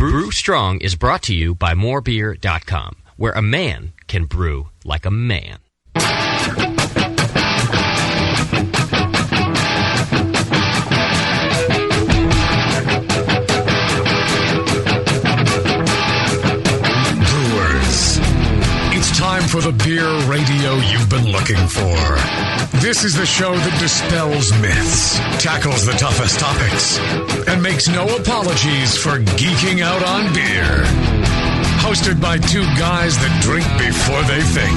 Brew Strong is brought to you by morebeer.com, where a man can brew like a man. It's time for the beer radio you've been looking for. This is the show that dispels myths, tackles the toughest topics, and makes no apologies for geeking out on beer. Hosted by two guys that drink before they think.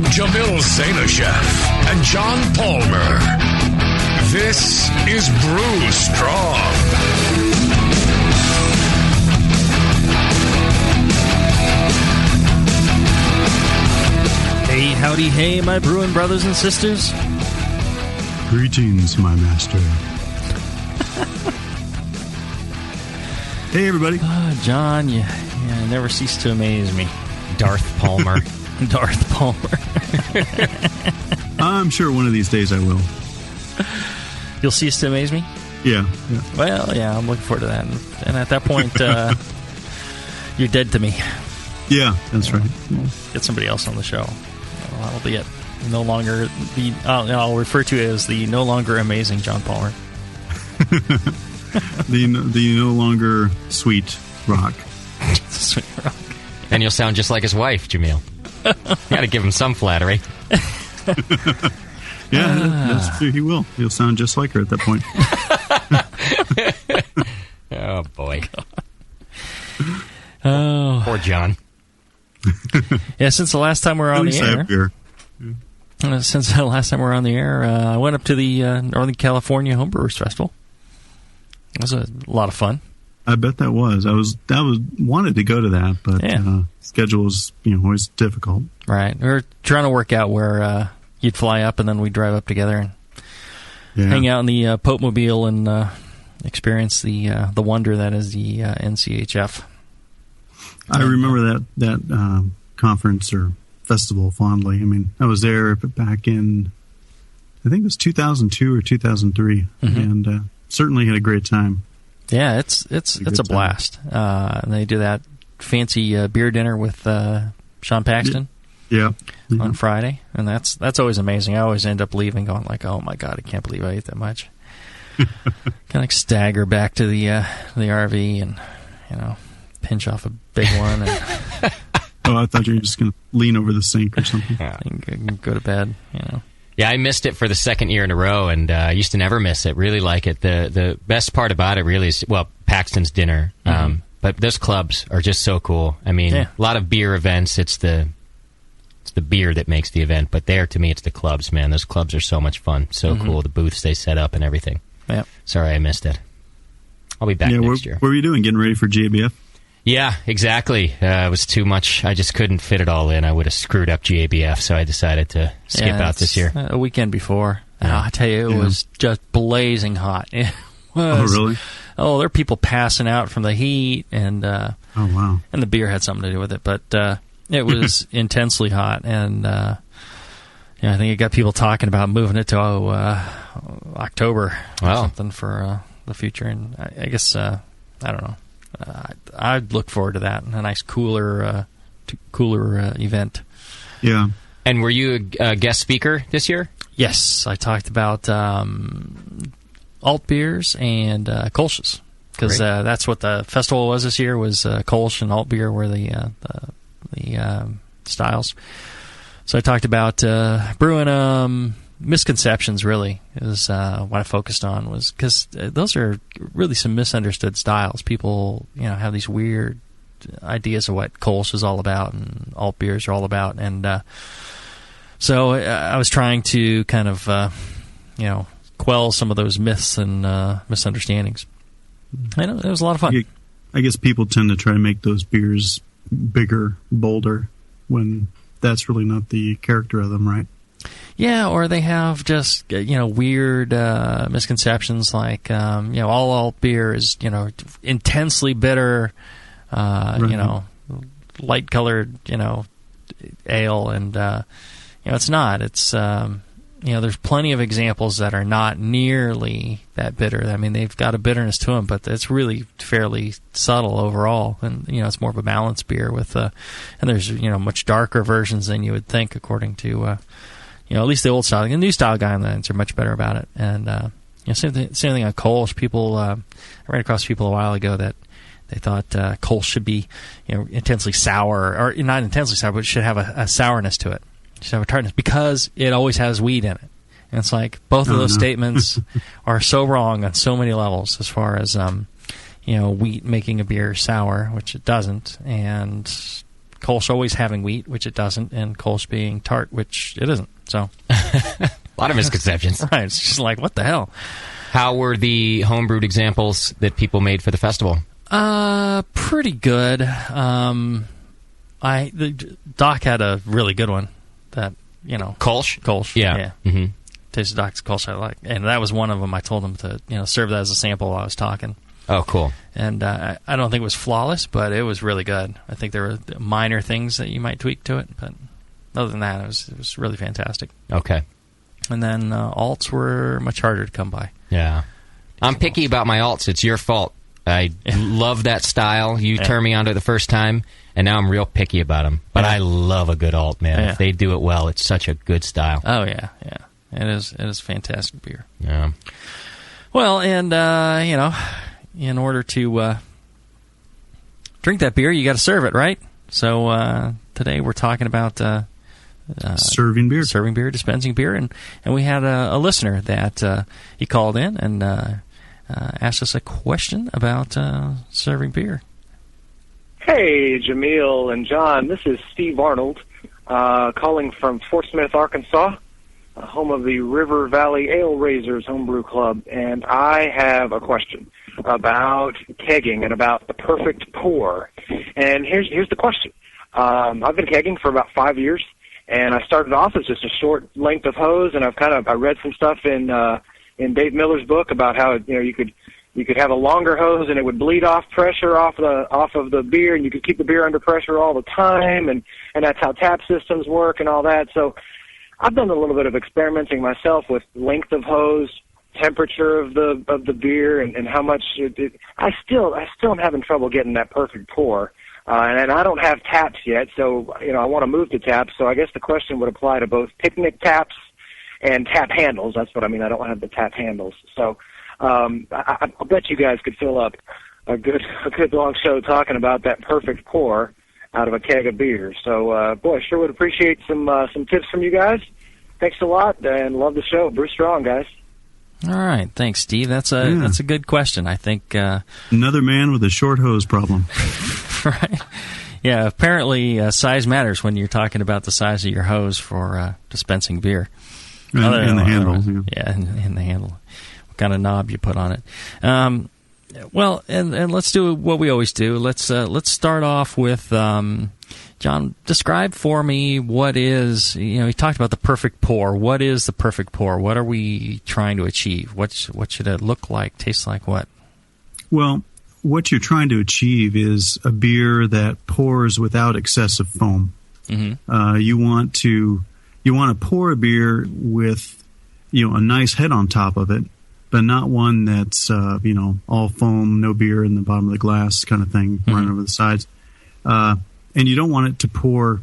Jamil Zainasheff and John Palmer. This is Brew Strong. Hey, howdy, hey, my brewing brothers and sisters. Greetings, my master. Hey, everybody. John, you never cease to amaze me. Darth Palmer. Darth Palmer. I'm sure one of these days I will. You'll cease to amaze me? Yeah. Well, yeah, I'm looking forward to that. And at that point, you're dead to me. Yeah, that's right. Get somebody else on the show. That'll be it. No longer the. I'll refer to it as the no longer amazing John Palmer. the no longer sweet rock. Sweet rock. And you'll sound just like his wife, Jamil. You got to give him some flattery. Yeah, that's true. He will. He'll sound just like her at that point. Oh boy. Oh, poor John. Yeah, since the last time we were on the air. Since the last time we were on the air, I went up to the Northern California Homebrewers Festival. It was a lot of fun. I bet that was. I wanted to go to that, but schedule was always difficult. Right. We were trying to work out where you'd fly up and then we'd drive up together and hang out in the Pope Mobile and experience the wonder that is the NCHF. I remember that conference or festival fondly. I mean, I was there back in, I think it was 2002 or 2003, and certainly had a great time. Yeah, it's a blast. And they do that fancy beer dinner with Sean Paxton. Yeah. On Friday, and that's always amazing. I always end up leaving going like, oh my god, I can't believe I ate that much. Kind of stagger back to the RV and pinch off a big one. And oh, I thought you were just going to lean over the sink or something. And go to bed. Yeah, I missed it for the second year in a row, and I used to never miss it. Really like it. The best part about it really is Paxton's dinner. But those clubs are just so cool. I mean, a lot of beer events. It's the beer that makes the event, but there, to me, it's the clubs, man. Those clubs are so much fun. So cool. The booths they set up and everything. Yeah. Sorry I missed it. I'll be back next year. What were you doing? Getting ready for GABF? Yeah, exactly. It was too much. I just couldn't fit it all in. I would have screwed up GABF, so I decided to skip out this year. A weekend before. I tell you, it was just blazing hot. It was, oh, really? Oh, there are people passing out from the heat, and oh, wow. And the beer had something to do with it, but it was intensely hot, and I think it got people talking about moving it to October or something for the future, and I guess, I don't know. I'd look forward to that, a nice cooler event. Yeah. And were you a guest speaker this year? Yes, I talked about alt beers and Kolsch's, because that's what the festival was this year. Was Kolsch and alt beer were the styles. So I talked about brewing misconceptions. Really is what I focused on, was because those are really some misunderstood styles. People have these weird ideas of what Kolsch is all about and alt beers are all about, and so I was trying to kind of quell some of those myths and misunderstandings. And it was a lot of fun. I guess people tend to try to make those beers bigger, bolder, when that's really not the character of them, right? Yeah, or they have just weird misconceptions like all alt beer is intensely bitter, right. Light colored ale, and it's not. It's there's plenty of examples that are not nearly that bitter. I mean, they've got a bitterness to them, but it's really fairly subtle overall. And, it's more of a balanced beer with, and there's, much darker versions than you would think, according to, at least the old style. The new style guidelines are much better about it. And, same thing on Kolsch. People, I ran across people a while ago that they thought Kolsch should be, intensely sour, or not intensely sour, but it should have a sourness to it. Should have a tartness because it always has wheat in it. And it's like both of those statements are so wrong on so many levels as far as wheat making a beer sour, which it doesn't, and Kolsch always having wheat, which it doesn't, and Kolsch being tart, which it isn't. So a lot of misconceptions. Right. It's just like, what the hell? How were the homebrewed examples that people made for the festival? Pretty good. Doc had a really good one. That Kolsch? Yeah. Mm-hmm. Tasted Doc's Kolsch I like, and that was one of them. I told him to serve that as a sample while I was talking. Oh, cool. And I don't think it was flawless, but it was really good. I think there were minor things that you might tweak to it, but other than that, it was really fantastic. Okay. And then alts were much harder to come by. Yeah. I'm picky about my alts. It's your fault. I love that style. You turned me onto it the first time, and now I'm real picky about them. But I love a good alt, man. Yeah. If they do it well, it's such a good style. Oh, yeah. It is fantastic beer. Yeah. Well, and, in order to drink that beer, you got to serve it, right? So today we're talking about serving beer, dispensing beer, and we had a listener that he called in and asked us a question about serving beer. Hey, Jamil and John, this is Steve Arnold calling from Fort Smith, Arkansas, home of the River Valley Ale Raisers Homebrew Club, and I have a question about kegging and about the perfect pour. And here's the question. I've been kegging for about 5 years, and I started off as just a short length of hose, and I read some stuff in Dave Miller's book about how you could have a longer hose and it would bleed off pressure off of the beer, and you could keep the beer under pressure all the time, and that's how tap systems work and all that. So I've done a little bit of experimenting myself with length of hose, temperature of the beer, and how much I still am having trouble getting that perfect pour. And I don't have taps yet, so I want to move to taps. So I guess the question would apply to both picnic taps and tap handles. That's what I mean. I don't have the tap handles. So I bet you guys could fill up a good long show talking about that perfect pour out of a keg of beer. So boy, sure would appreciate some tips from you guys. Thanks a lot, and love the show. Brew strong, guys. All right, thanks, Steve. That's a good question. I think another man with a short hose problem. Right. Yeah, apparently size matters when you're talking about the size of your hose for dispensing beer. And the handle. Yeah, and the handle. What kind of knob you put on it. Well, and let's do what we always do. Let's start off with John. Describe for me what is, you talked about the perfect pour. What is the perfect pour? What are we trying to achieve? What should it look like, taste like, what? Well, what you're trying to achieve is a beer that pours without excessive foam. Mm-hmm. You want to pour a beer with a nice head on top of it, but not one that's all foam, no beer in the bottom of the glass kind of thing, mm-hmm. running over the sides. And you don't want it to pour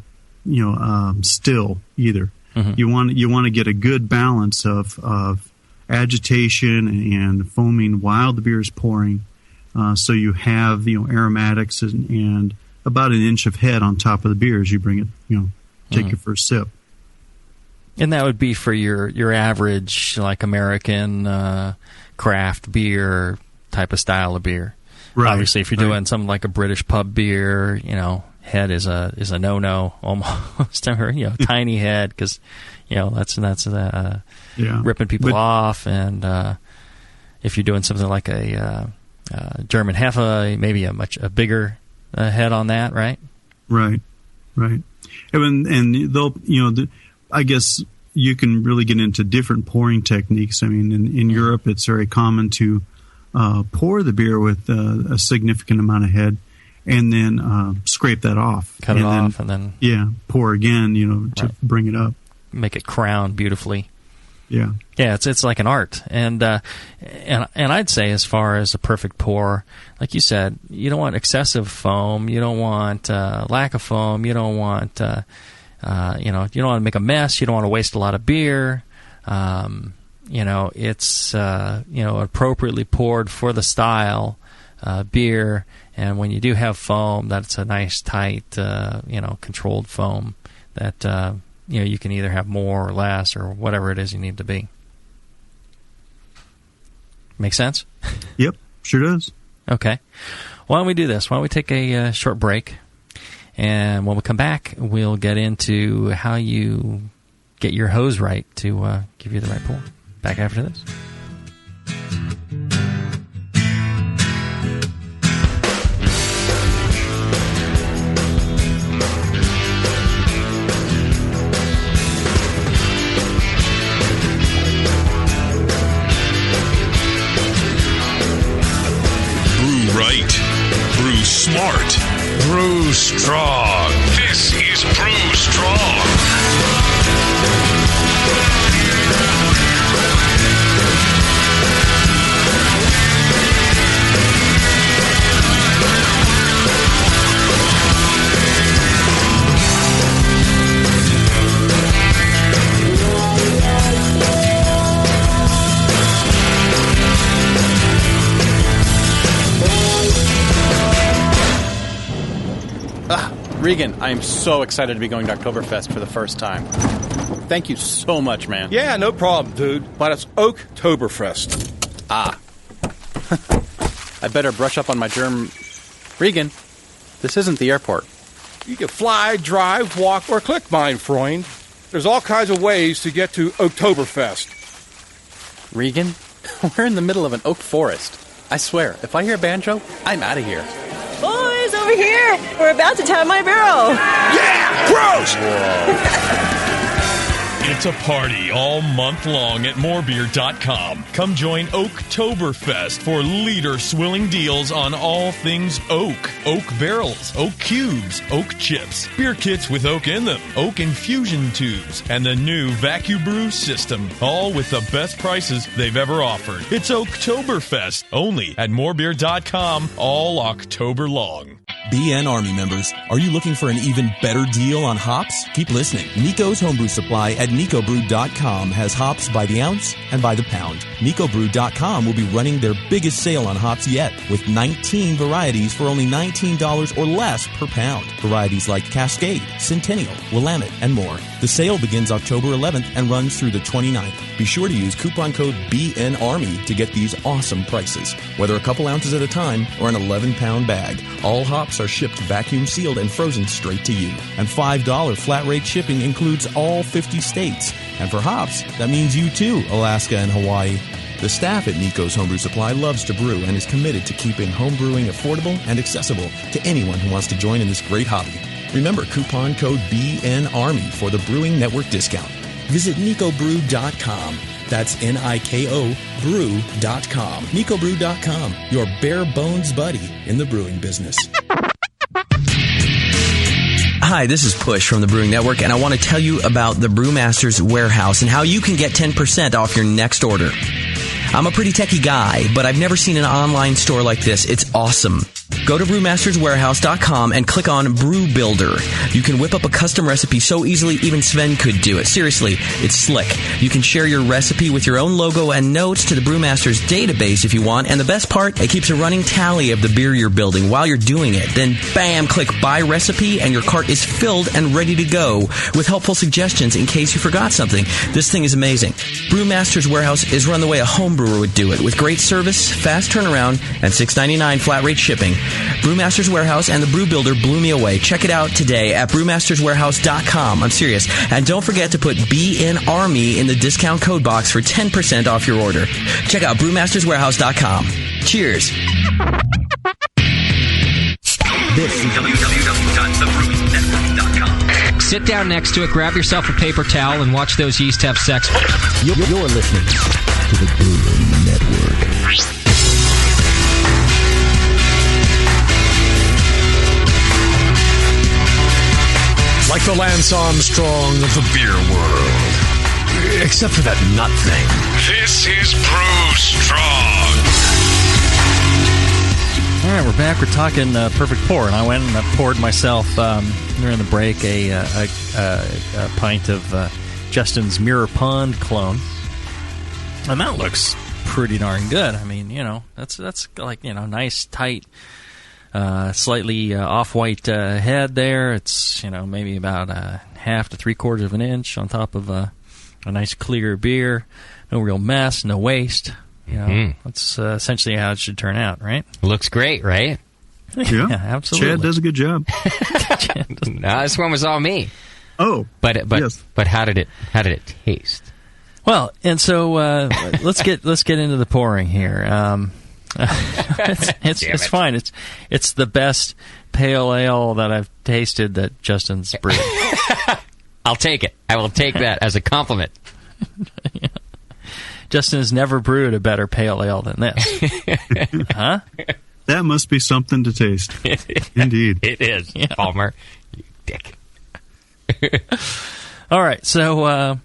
still either. Mm-hmm. You want to get a good balance of agitation and foaming while the beer is pouring. So you have aromatics and about an inch of head on top of the beer as you bring it, take mm-hmm. your first sip. And that would be for your average, like, American craft beer type of style of beer. Right. Obviously, if you're doing something like a British pub beer, head is a no-no almost. Tiny head, because that's ripping people off. And if you're doing something like a German Heffa, maybe a bigger head on that, right? Right. And they'll, I guess you can really get into different pouring techniques. I mean, in Europe, it's very common to pour the beer with a significant amount of head, and then scrape that off. Cut it off, and then pour again, to bring it up. Make it crown beautifully. Yeah. Yeah, it's like an art, and I'd say as far as a perfect pour, like you said, you don't want excessive foam, you don't want lack of foam, you don't want you don't want to make a mess, you don't want to waste a lot of beer. It's appropriately poured for the style beer, and when you do have foam, that's a nice tight controlled foam that. You can either have more or less or whatever it is you need to be. Make sense? Yep, sure does. Okay. Why don't we do this? Why don't we take a short break? And when we come back, we'll get into how you get your hose right to give you the right pour. Back after this. Brew smart. Brew strong. This is Brew Strong. Regan, I am so excited to be going to Oktoberfest for the first time. Thank you so much, man. Yeah, no problem, dude. But it's Oktoberfest. Ah. I better brush up on my German. Regan, this isn't the airport. You can fly, drive, walk, or click, mein Freund. There's all kinds of ways to get to Oktoberfest. Regan, we're in the middle of an oak forest. I swear, if I hear a banjo, I'm out of here. Boys, over here! We're about to tap my barrel! Yeah! Gross! It's a party all month long at morebeer.com. Come join Oktoberfest for leader-swilling deals on all things oak. Oak barrels, oak cubes, oak chips, beer kits with oak in them, oak infusion tubes, and the new VacuBrew system. All with the best prices they've ever offered. It's Oktoberfest, only at morebeer.com all October long. BN Army members, are you looking for an even better deal on hops? Keep listening. Nico's Homebrew Supply at nicobrew.com has hops by the ounce and by the pound. Nicobrew.com will be running their biggest sale on hops yet, with 19 varieties for only $19 or less per pound. Varieties like Cascade, Centennial, Willamette, and more. The sale begins October 11th and runs through the 29th. Be sure to use coupon code BNARMY to get these awesome prices. Whether a couple ounces at a time or an 11-pound bag, all hops are shipped vacuum sealed and frozen straight to you. And $5 flat rate shipping includes all 50 states. And for hops, that means you too, Alaska and Hawaii. The staff at Nico's Homebrew Supply loves to brew and is committed to keeping homebrewing affordable and accessible to anyone who wants to join in this great hobby. Remember coupon code BNARMY for the Brewing Network discount. Visit nicobrew.com. That's Niko brew.com. Nicobrew.com, your bare bones buddy in the brewing business. Hi, this is Push from the Brewing Network, and I want to tell you about the Brewmaster's Warehouse and how you can get 10% off your next order. I'm a pretty techie guy, but I've never seen an online store like this. It's awesome. Go to brewmasterswarehouse.com and click on Brew Builder. You can whip up a custom recipe so easily even Sven could do it. Seriously, it's slick. You can share your recipe with your own logo and notes to the Brewmasters database if you want. And the best part, it keeps a running tally of the beer you're building while you're doing it. Then bam, click Buy Recipe and your cart is filled and ready to go with helpful suggestions in case you forgot something. This thing is amazing. Brewmasters Warehouse is run the way a home brewer would do it, with great service, fast turnaround, and $6.99 flat rate shipping. Brewmaster's Warehouse and the Brew Builder blew me away. Check it out today at brewmasterswarehouse.com. I'm serious. And don't forget to put BNARMY in the discount code box for 10% off your order. Check out brewmasterswarehouse.com. Cheers. This is www.thebrewingnetwork.com. Sit down next to it, grab yourself a paper towel, and watch those yeast have sex. You're listening to the Brewing Network. Like the Lance Armstrong of the beer world, Except for that nut thing. This is Brew Strong. All right, we're back. We're talking perfect pour, and I went and poured myself during the break a pint of Justin's Mirror Pond clone, and that looks pretty darn good. I mean, that's like nice tight, slightly off-white head there. It's maybe about a half to 3/4 of an inch on top of a nice clear beer. No real mess, no waste. That's essentially how it should turn out, right? Looks great, right? Yeah, absolutely. Chad does a good job. No, this one was all me. Oh, but yes. But how did it taste? Well, and so let's get into the pouring here. It's fine. It's the best pale ale that I've tasted that Justin's brewed. I'll take it. I will take that as a compliment. Yeah. Justin has never brewed a better pale ale than this. Huh? That must be something to taste. Indeed. It is, yeah. Palmer. You dick. All right, so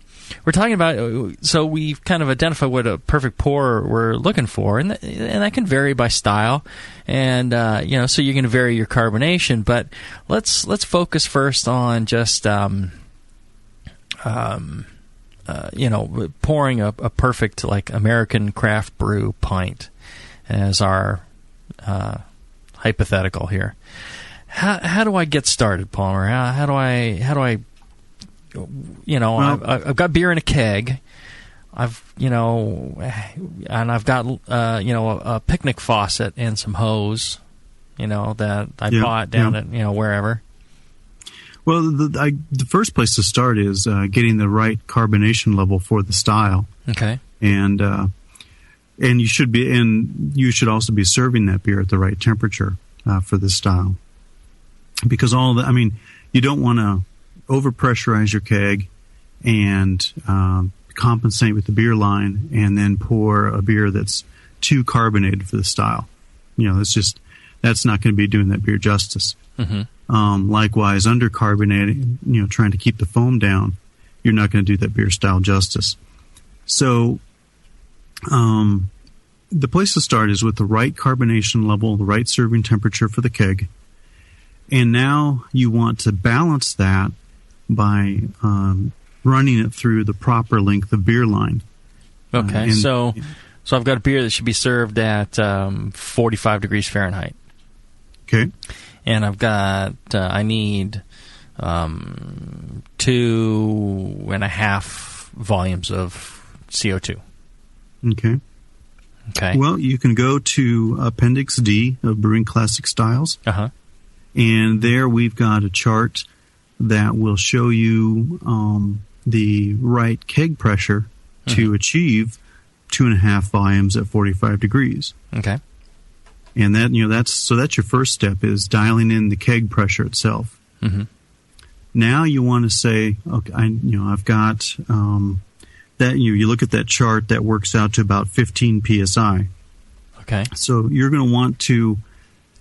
we're talking about... So we've kind of identified what a perfect pour we're looking for, and that can vary by style. And, so you're going to vary your carbonation. But let's focus first on just... pouring a perfect American craft brew pint as our hypothetical here. How do I get started, Palmer? How do I I've got beer in a keg. I've got a picnic faucet and some hose, that I bought down at wherever. Well, the first place to start is getting the right carbonation level for the style. Okay. And you should also be serving that beer at the right temperature for the style, because you don't want to overpressurize your keg and compensate with the beer line and then pour a beer that's too carbonated for the style. That's not going to be doing that beer justice. Mm-hmm. Likewise, undercarbonating, trying to keep the foam down, you're not going to do that beer style justice. So, the place to start is with the right carbonation level, the right serving temperature for the keg. And now you want to balance that by running it through the proper length of beer line. Okay, so I've got a beer that should be served at 45 degrees Fahrenheit. Okay. And I've got, I need 2.5 volumes of CO2. Okay. Okay. Well, you can go to Appendix D of Brewing Classic Styles. Uh-huh. And there we've got a chart that will show you the right keg pressure to achieve 2.5 volumes at 45 degrees. Okay. And that that's your first step, is dialing in the keg pressure itself. Mm-hmm. Now you want to say, okay, I've got that. You look at that chart that works out to about 15 psi. Okay. So you're going to want to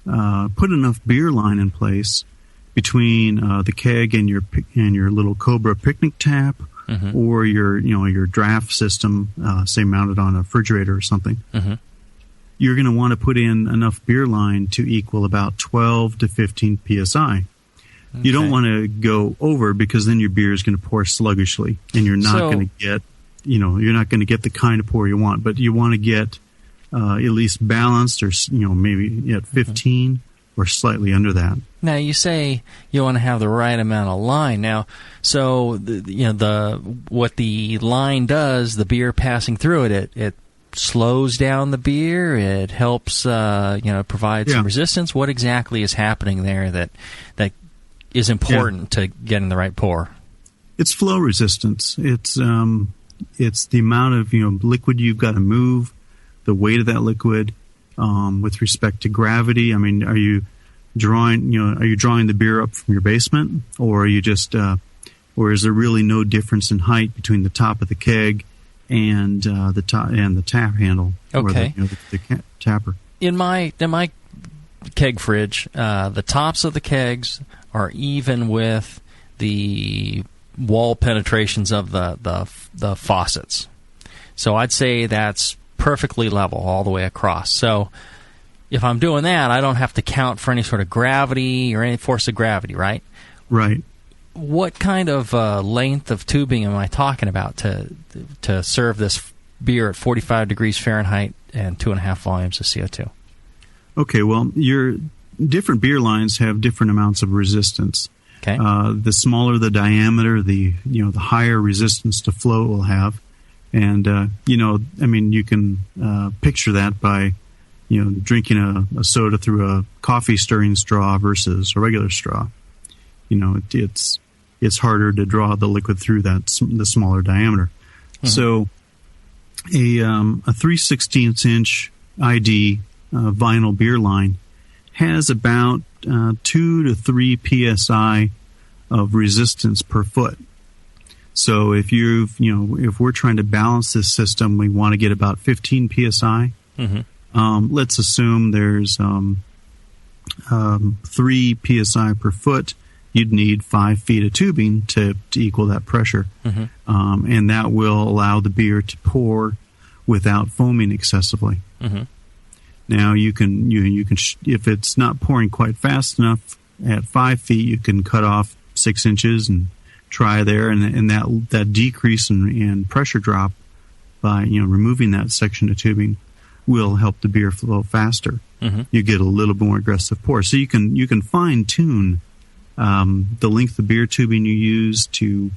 put enough beer line in place between the keg and your little Cobra picnic tap, or your draft system, say mounted on a refrigerator or something. Mm-hmm. You're going to want to put in enough beer line to equal about 12 to 15 psi. Okay. You don't want to go over, because then your beer is going to pour sluggishly, and you're not going to get, you're not going to get the kind of pour you want. But you want to get at least balanced, or maybe at 15 or slightly under that. Now you say you want to have the right amount of line. Now, so what the line does, the beer passing through it slows down the beer. It helps, provide some resistance. What exactly is happening there that is important to getting the right pour? It's flow resistance. It's the amount of liquid you've got to move, the weight of that liquid, with respect to gravity. I mean, are you drawing the beer up from your basement, or are you just, or is there really no difference in height between the top of the keg and the tap handle, okay, or the tapper? In my keg fridge, the tops of the kegs are even with the wall penetrations of the faucets. So I'd say that's perfectly level all the way across. So if I'm doing that, I don't have to count for any sort of gravity or any force of gravity, right? Right. What kind of length of tubing am I talking about to serve this beer at 45 degrees Fahrenheit and 2.5 volumes of CO2? Okay, well, your different beer lines have different amounts of resistance. Okay. The smaller the diameter, the higher resistance to flow it will have. And, you can picture that by, drinking a soda through a coffee stirring straw versus a regular straw. It's harder to draw the liquid through the smaller diameter. Mm-hmm. So a 3/16 inch ID vinyl beer line has about 2 to 3 psi of resistance per foot. So if if we're trying to balance this system, we want to get about 15 psi. Mm-hmm. Let's assume there's 3 psi per foot. You'd need 5 feet of tubing to equal that pressure, mm-hmm. And that will allow the beer to pour without foaming excessively. Mm-hmm. Now you can if it's not pouring quite fast enough at 5 feet, you can cut off 6 inches and try there, and that decrease in pressure drop by removing that section of tubing will help the beer flow faster. Mm-hmm. You get a little more aggressive pour, so you can fine tune the length of beer tubing you use to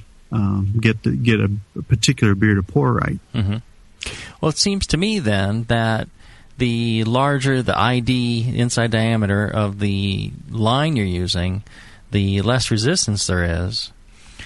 get a particular beer to pour right. Mm-hmm. Well, it seems to me then that the larger the ID inside diameter of the line you're using, the less resistance there is.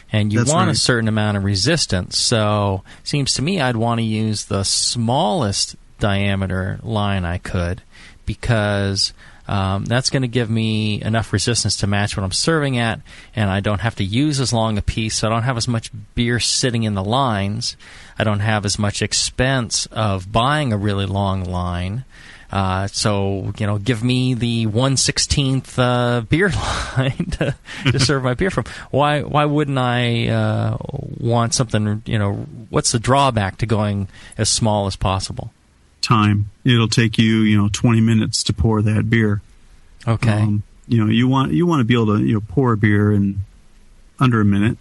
And you want a certain amount of resistance. So it seems to me I'd want to use the smallest diameter line I could, because that's going to give me enough resistance to match what I'm serving at, and I don't have to use as long a piece, so I don't have as much beer sitting in the lines. I don't have as much expense of buying a really long line. So, give me the 1/16th beer line to serve my beer from. Why wouldn't I want something, what's the drawback to going as small as possible? Time. It'll take you, 20 minutes to pour that beer. Okay. You want to be able to, pour a beer in under a minute,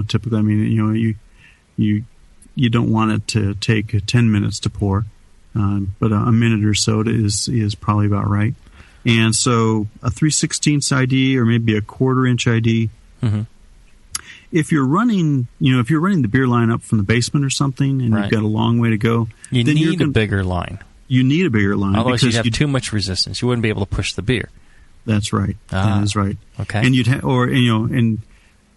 typically. I mean, you don't want it to take 10 minutes to pour. But a minute or so is probably about right. And so a 3/16 ID or maybe a 1/4 inch ID. Mm-hmm. If you're running the beer line up from the basement or something, and you've got a long way to go, you need a bigger line. You need a bigger line. Otherwise, you'd have too much resistance. You wouldn't be able to push the beer. That's right. That is right. Okay. And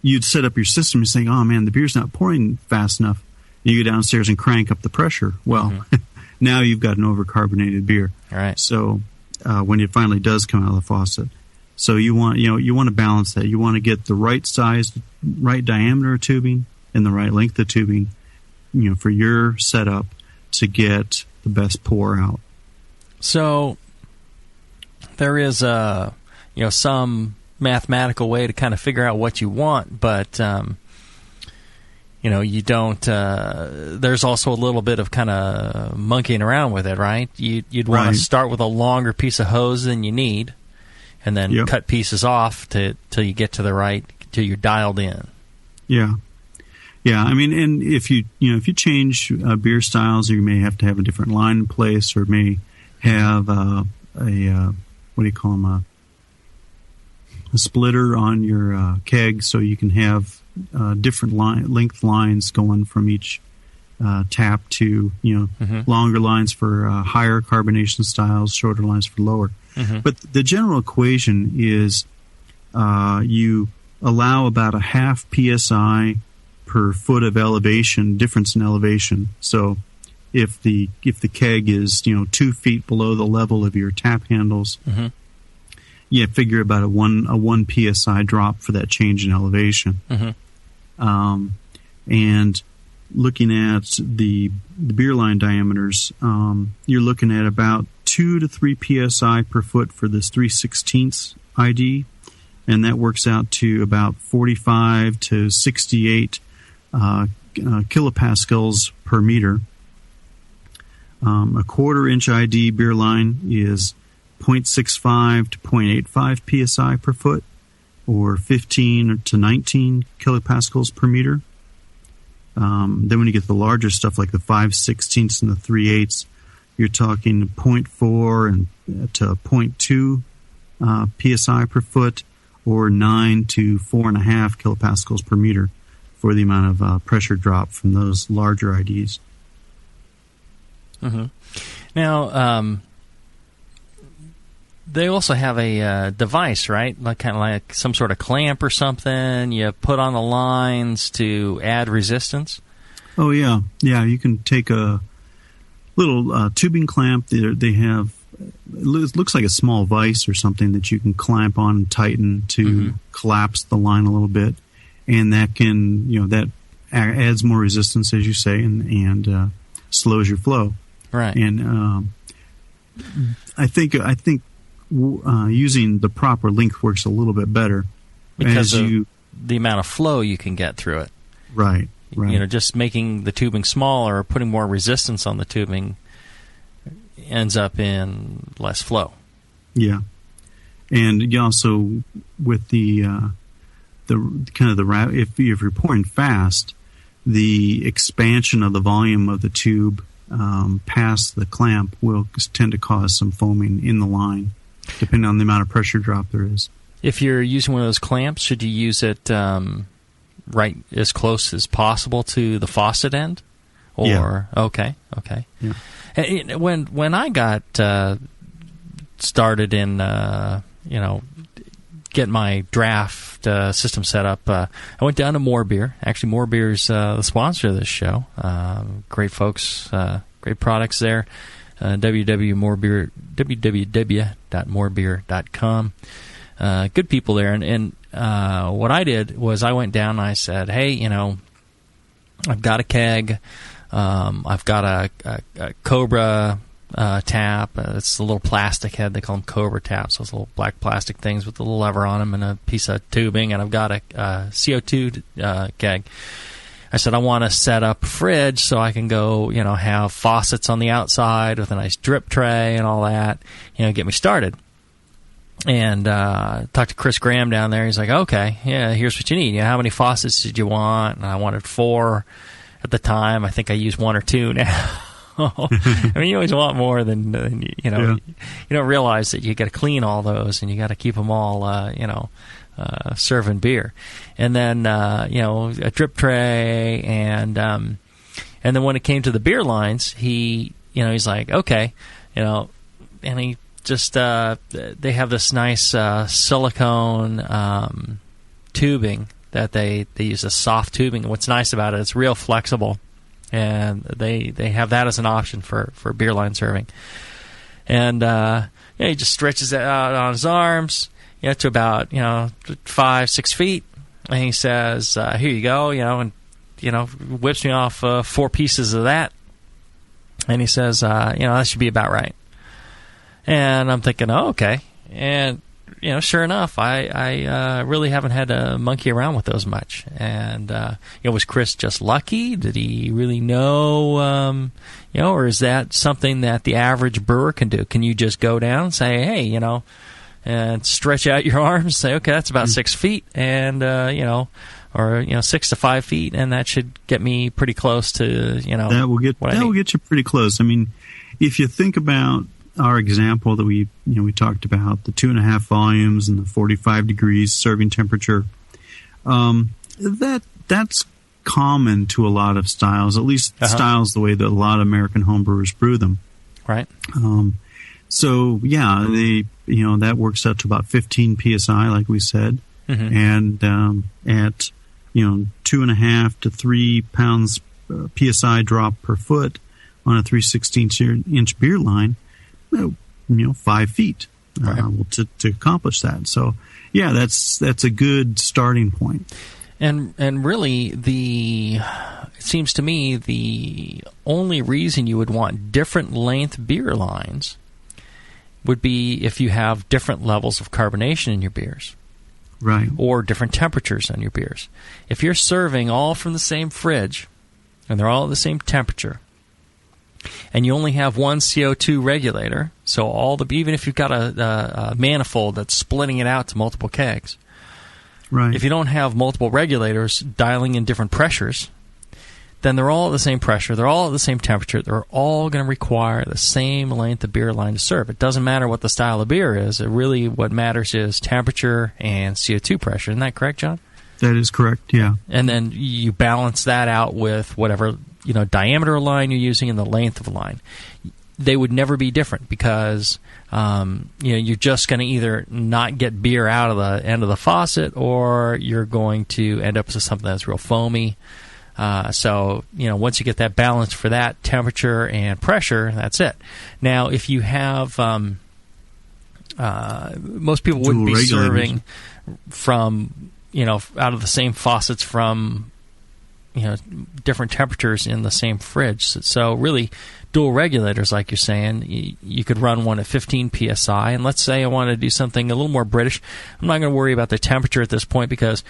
you'd set up your system and saying, "Oh man, the beer's not pouring fast enough." And you go downstairs and crank up the pressure. Well. Mm-hmm. Now you've got an overcarbonated beer. All right. So when it finally does come out of the faucet, so you want to balance that. You want to get the right size, right diameter of tubing, and the right length of tubing, for your setup to get the best pour out. So there is some mathematical way to kind of figure out what you want, but you don't. There's also a little bit of kind of monkeying around with it, right? You'd want to start with a longer piece of hose than you need, and then cut pieces off till you get to the right, till you're dialed in. Yeah. I mean, and if you change beer styles, you may have to have a different line in place, or may have a splitter on your keg, so you can have different length lines going from each tap to mm-hmm. longer lines for higher carbonation styles, shorter lines for lower. Mm-hmm. But the general equation is you allow about 0.5 psi per foot of elevation, difference in elevation. So if the keg is 2 feet below the level of your tap handles, mm-hmm. you figure about a 1 psi drop for that change in elevation. Mm-hmm. And looking at the beer line diameters, you're looking at about 2 to 3 psi per foot for this 3/16 ID, and that works out to about 45 to 68 kilopascals per meter. A quarter-inch ID beer line is 0.65 to 0.85 psi per foot, or 15 to 19 kilopascals per meter. Then when you get the larger stuff like the 5/16 and the 3/8, you're talking 0.4 and to 0.2 psi per foot, or 9 to 4.5 kilopascals per meter for the amount of pressure drop from those larger IDs. Mm-hmm. Now, they also have a device, right? Kind of like some sort of clamp or something you put on the lines to add resistance? Oh, yeah. Yeah, you can take a little tubing clamp. They have, it looks like a small vise or something that you can clamp on and tighten to collapse the line a little bit. And that can, that adds more resistance, as you say, and slows your flow. Right. And I think using the proper length works a little bit better because of the amount of flow you can get through it. Right. Just making the tubing smaller or putting more resistance on the tubing ends up in less flow. Yeah, and you also with the kind of if you're pouring fast, the expansion of the volume of the tube past the clamp will tend to cause some foaming in the line, depending on the amount of pressure drop there is. If you're using one of those clamps, should you use it right as close as possible to the faucet end? Or yeah. Okay. Yeah. And when I got started in getting my draft system set up, I went down to More Beer. Actually, More Beer's the sponsor of this show. Great folks, great products there. www.morebeer.com. Good people there. And what I did was I went down and I said, hey, I've got a keg. I've got a Cobra tap. It's a little plastic head. They call them Cobra taps. Those little black plastic things with a little lever on them and a piece of tubing. And I've got a CO2 keg. I said I want to set up a fridge so I can go, have faucets on the outside with a nice drip tray and all that, get me started. And talked to Chris Graham down there. He's like, okay, yeah, here's what you need. How many faucets did you want? And I wanted 4 at the time. I think I used 1 or 2 now. I mean, you always want more than Yeah. You don't realize that you got to clean all those and you got to keep them all, serving beer. And then, a drip tray. And then when it came to the beer lines, he's like, okay, and he just, they have this nice silicone tubing that they use, a soft tubing. What's nice about it, it's real flexible. And they have that as an option for beer line serving. And he just stretches it out on his arms, to about 5-6 feet, and he says, "Here you go," and whips me off 4 pieces of that, and he says, that should be about right. And I'm thinking, oh, okay, and sure enough, I really haven't had to monkey around with those much. And was Chris just lucky? Did he really know? Or is that something that the average brewer can do? Can you just go down and say, hey, and stretch out your arms and say, okay, that's about 6 feet, and or 6 to 5 feet, and that should get me pretty close to that will get you pretty close. I mean, if you think about our example that we talked about, the 2.5 volumes and the 45 degrees serving temperature, that's common to a lot of styles, at least styles the way that a lot of American homebrewers brew them. Right. So yeah, that works out to about 15 psi, like we said, and at 2.5 to 3 pounds psi drop per foot on a 3/16 beer line. 5 feet to accomplish that. So, yeah, that's a good starting point. And really, it seems to me the only reason you would want different length beer lines would be if you have different levels of carbonation in your beers. Right. Or different temperatures on your beers. If you're serving all from the same fridge, and they're all at the same temperature, and you only have one CO2 regulator, so even if you've got a manifold that's splitting it out to multiple kegs, right. If you don't have multiple regulators dialing in different pressures, then they're all at the same pressure, they're all at the same temperature, they're all going to require the same length of beer line to serve. It doesn't matter what the style of beer is. It really, what matters is temperature and CO2 pressure. Isn't that correct, John? That is correct, yeah. And then you balance that out with whatever diameter of line you're using and the length of the line. They would never be different because you're just going to either not get beer out of the end of the faucet, or you're going to end up with something that's real foamy. So once you get that balance for that temperature and pressure, that's it. Now, if you have most people wouldn't be serving from out of the same faucets from different temperatures in the same fridge. So really, dual regulators, like you're saying, you could run one at 15 psi. And let's say I want to do something a little more British. I'm not going to worry about the temperature at this point because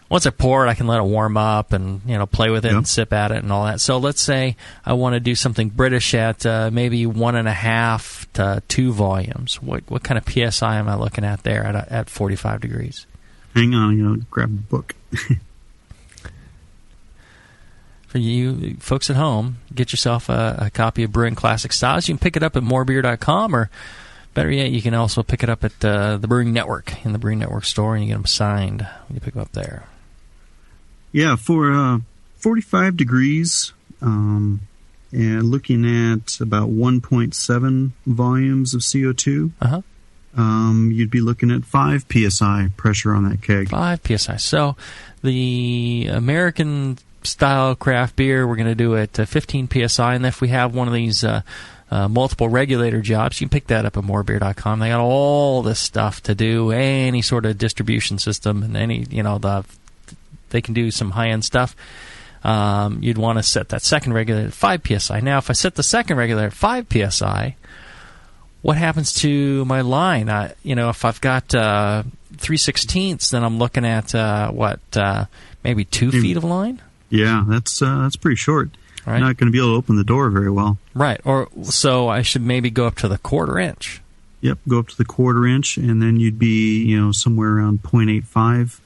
once I pour it, I can let it warm up and play with it and sip at it and all that. So let's say I want to do something British at maybe 1.5 to 2 volumes. What kind of psi am I looking at there at 45 degrees? Hang on, grab the book. For you folks at home, get yourself a copy of Brewing Classic Styles. You can pick it up at morebeer.com, or better yet, you can also pick it up at the Brewing Network, in the Brewing Network store, and you get them signed. You pick them up there. Yeah, for 45 degrees, and looking at about 1.7 volumes of CO2, you'd be looking at 5 psi pressure on that keg. 5 psi. So the American style craft beer, we're going to do it at 15 psi, and if we have one of these multiple regulator jobs, you can pick that up at morebeer.com. They got all this stuff to do any sort of distribution system, and they can do some high-end stuff. You'd want to set that second regulator at 5 psi. Now, if I set the second regulator at 5 psi, what happens to my line? If I've got 3/16, then I'm looking at maybe 2 feet of line. Yeah, that's pretty short. Right. You're not going to be able to open the door very well. Right. So I should maybe go up to the 1/4 inch. Yep, go up to the 1/4 inch, and then you'd be somewhere around 0.85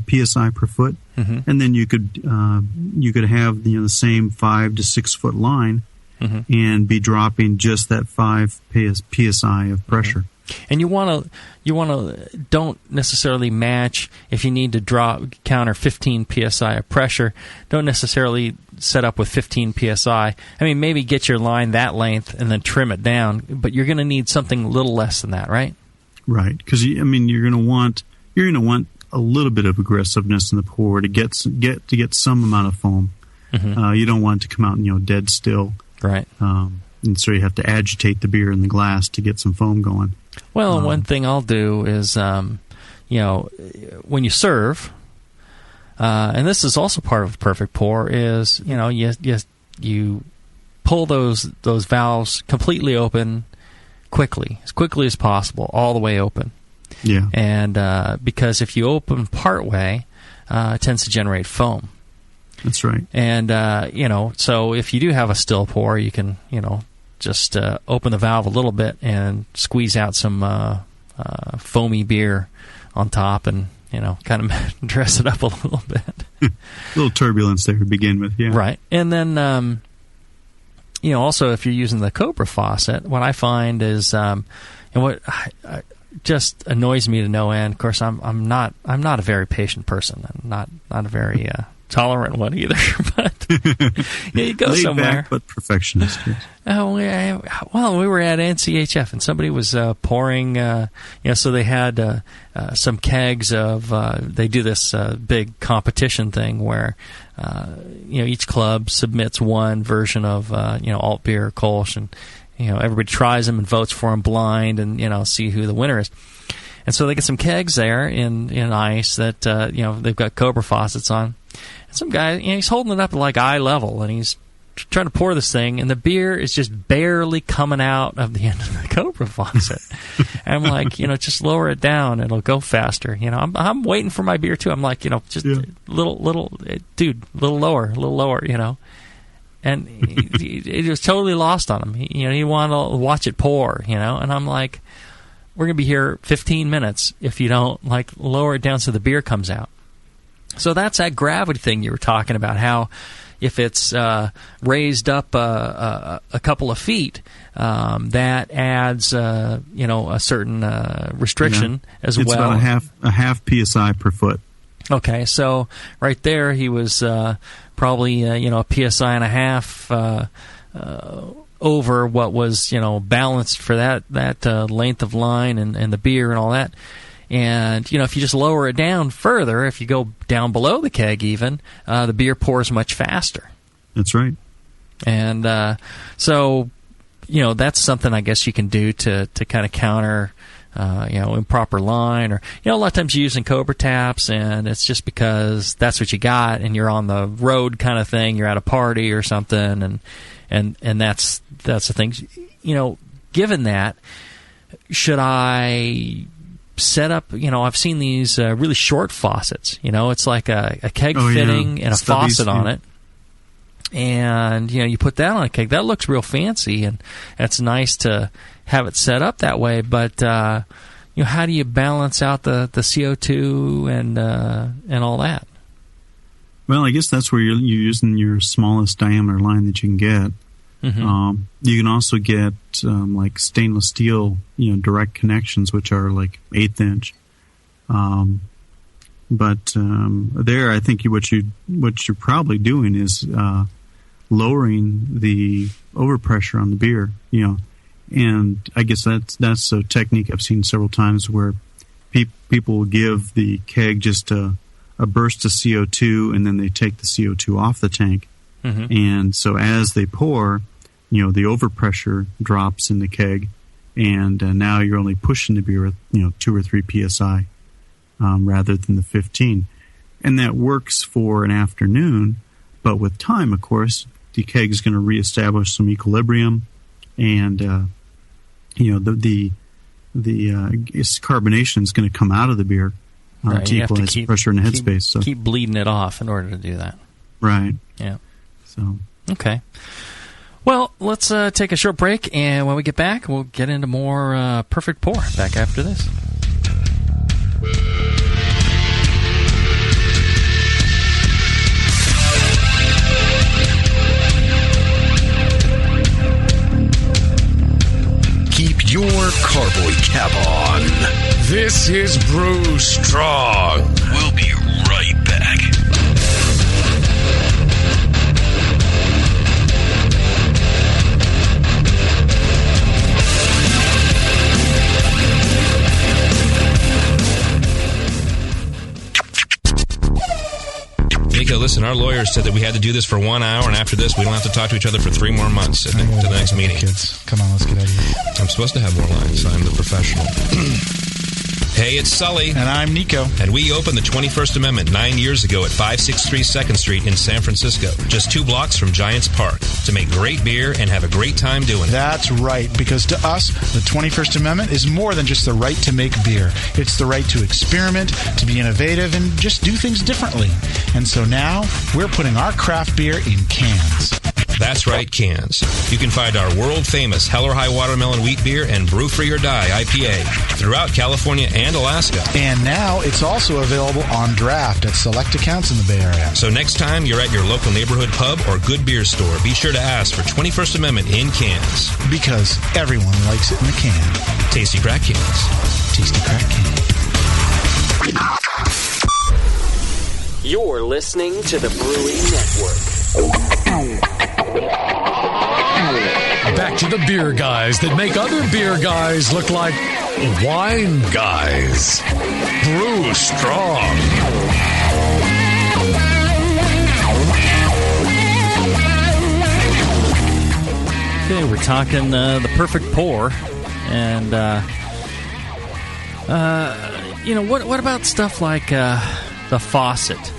psi per foot, and then you could have the same 5 to 6 foot line, and be dropping just that 5 psi of pressure. And you want to don't necessarily match if you need to counter 15 psi of pressure. Don't necessarily set up with 15 psi. I mean, maybe get your line that length and then trim it down, but you're going to need something a little less than that, right? Right, because you're going to want a little bit of aggressiveness in the pour to get some amount of foam. You don't want it to come out and dead still. Right. And so you have to agitate the beer in the glass to get some foam going. Well, one thing I'll do is, when you serve, and this is also part of a perfect pour, is you pull those valves completely open as quickly as possible, all the way open. Yeah. And because if you open part way, it tends to generate foam. That's right. And so if you do have a still pour, you can just open the valve a little bit and squeeze out some foamy beer on top, and kind of dress it up a little bit. A little turbulence there to begin with, yeah. Right. And then also if you're using the Cobra faucet, what I find is and what just annoys me to no end. Of course, I'm not a very patient person. I'm not a very tolerant one either, but you go laid somewhere. Back, but perfectionist. Yes. We were at NCHF and somebody was pouring. So they had some kegs of. They do this big competition thing where each club submits one version of alt beer, Kolsch, and everybody tries them and votes for them blind, and see who the winner is. And so they get some kegs there in ice that they've got Cobra faucets on. And some guy, he's holding it up at like eye level, and he's trying to pour this thing, and the beer is just barely coming out of the end of the Cobra faucet. And I'm like, just lower it down, it'll go faster. I'm waiting for my beer too. I'm like, just little lower, And it was totally lost on him. He wanted to watch it pour, and I'm like, we're going to be here 15 minutes if you don't lower it down so the beer comes out. So that's that gravity thing you were talking about, how if it's raised up a couple of feet, that adds a certain restriction as it's well. It's about a half PSI per foot. Okay, so right there he was probably a PSI and a half over what was balanced for that length of line and the beer and all that. And, if you just lower it down further, if you go down below the keg even, the beer pours much faster. That's right. And so, that's something I guess you can do to kind of counter, improper line. Or, a lot of times you're using Cobra taps, and it's just because that's what you got, and you're on the road kind of thing. You're at a party or something, and that's the thing. Given that, should I set up, I've seen these really short faucets. It's like a keg fitting and a faucet on it. And, you put that on a keg. That looks real fancy, and it's nice to have it set up that way. But, how do you balance out the CO2 and all that? Well, I guess that's where you're using your smallest diameter line that you can get. Mm-hmm. You can also get stainless steel, direct connections, which are 1/8 inch. But there, I think what you're probably doing is lowering the overpressure on the beer. And I guess that's a technique I've seen several times where people give the keg just a burst of CO2, and then they take the CO2 off the tank. Mm-hmm. And so as they pour, the overpressure drops in the keg, and now you're only pushing the beer with 2 or 3 psi rather than the 15. And that works for an afternoon, but with time, of course, the keg is going to reestablish some equilibrium, and the carbonation is going to come out of the beer to equalize the pressure in the headspace. So keep bleeding it off in order to do that. Right. Yeah. So okay. Well, let's take a short break, and when we get back, we'll get into more Perfect Pour back after this. Keep your carboy cap on. This is Brew Strong. We'll be right back. Nico, listen, our lawyers said that we had to do this for 1 hour, and after this, we don't have to talk to each other for 3 more months to the next meeting. Kids, come on, let's get out of here. I'm supposed to have more lines. I'm the professional. Hey, it's Sully. And I'm Nico. And we opened the 21st Amendment 9 years ago at 563 2nd Street in San Francisco, just 2 blocks from Giants Park, to make great beer and have a great time doing it. That's right, because to us, the 21st Amendment is more than just the right to make beer. It's the right to experiment, to be innovative, and just do things differently. And so now, we're putting our craft beer in cans. That's right, cans. You can find our world-famous Hell or High Watermelon Wheat Beer and Brew Free or Die IPA throughout California and Alaska. And now it's also available on draft at select accounts in the Bay Area. So next time you're at your local neighborhood pub or good beer store, be sure to ask for 21st Amendment in cans. Because everyone likes it in the can. Tasty crack cans. Tasty crack cans. You're listening to the Brewing Network. Back to the beer guys that make other beer guys look like wine guys. Brew Strong. Okay, we're talking the Perfect Pour, and what about stuff like the faucet?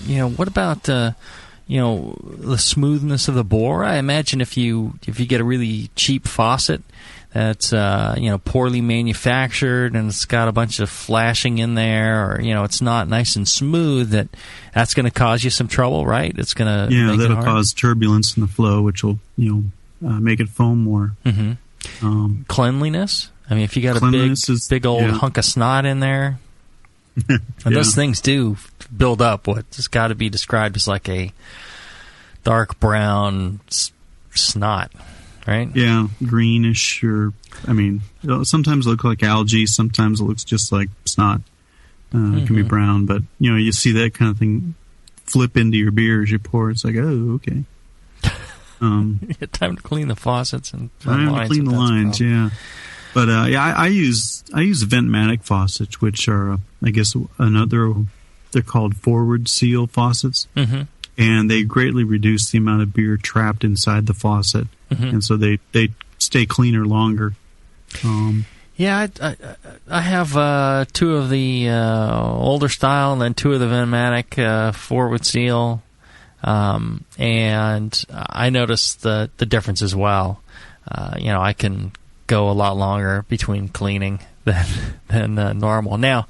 What about the smoothness of the bore. I imagine if you get a really cheap faucet that's poorly manufactured and it's got a bunch of flashing in there, or it's not nice and smooth, that's going to cause you some trouble, right? It's going to that'll cause turbulence in the flow, which will make it foam more. Mm-hmm. Cleanliness. I mean, if you got a big old hunk of snot in there, and those things do build up what's got to be described as like a dark brown snot. Right? Yeah, greenish, or sometimes it looks like algae. Sometimes it looks just like snot. It can be brown, but you see that kind of thing flip into your beer as you pour. It's like, oh, okay. Time to clean the faucets and time to clean the lines. Yeah, but I use Ventmatic faucets, which are I guess they're called forward seal faucets. Mm-hmm. And they greatly reduce the amount of beer trapped inside the faucet, and so they stay cleaner longer. I have two of the older style, and then two of the Ventmatic forward seal, and I noticed the difference as well. I can go a lot longer between cleaning than normal. Now,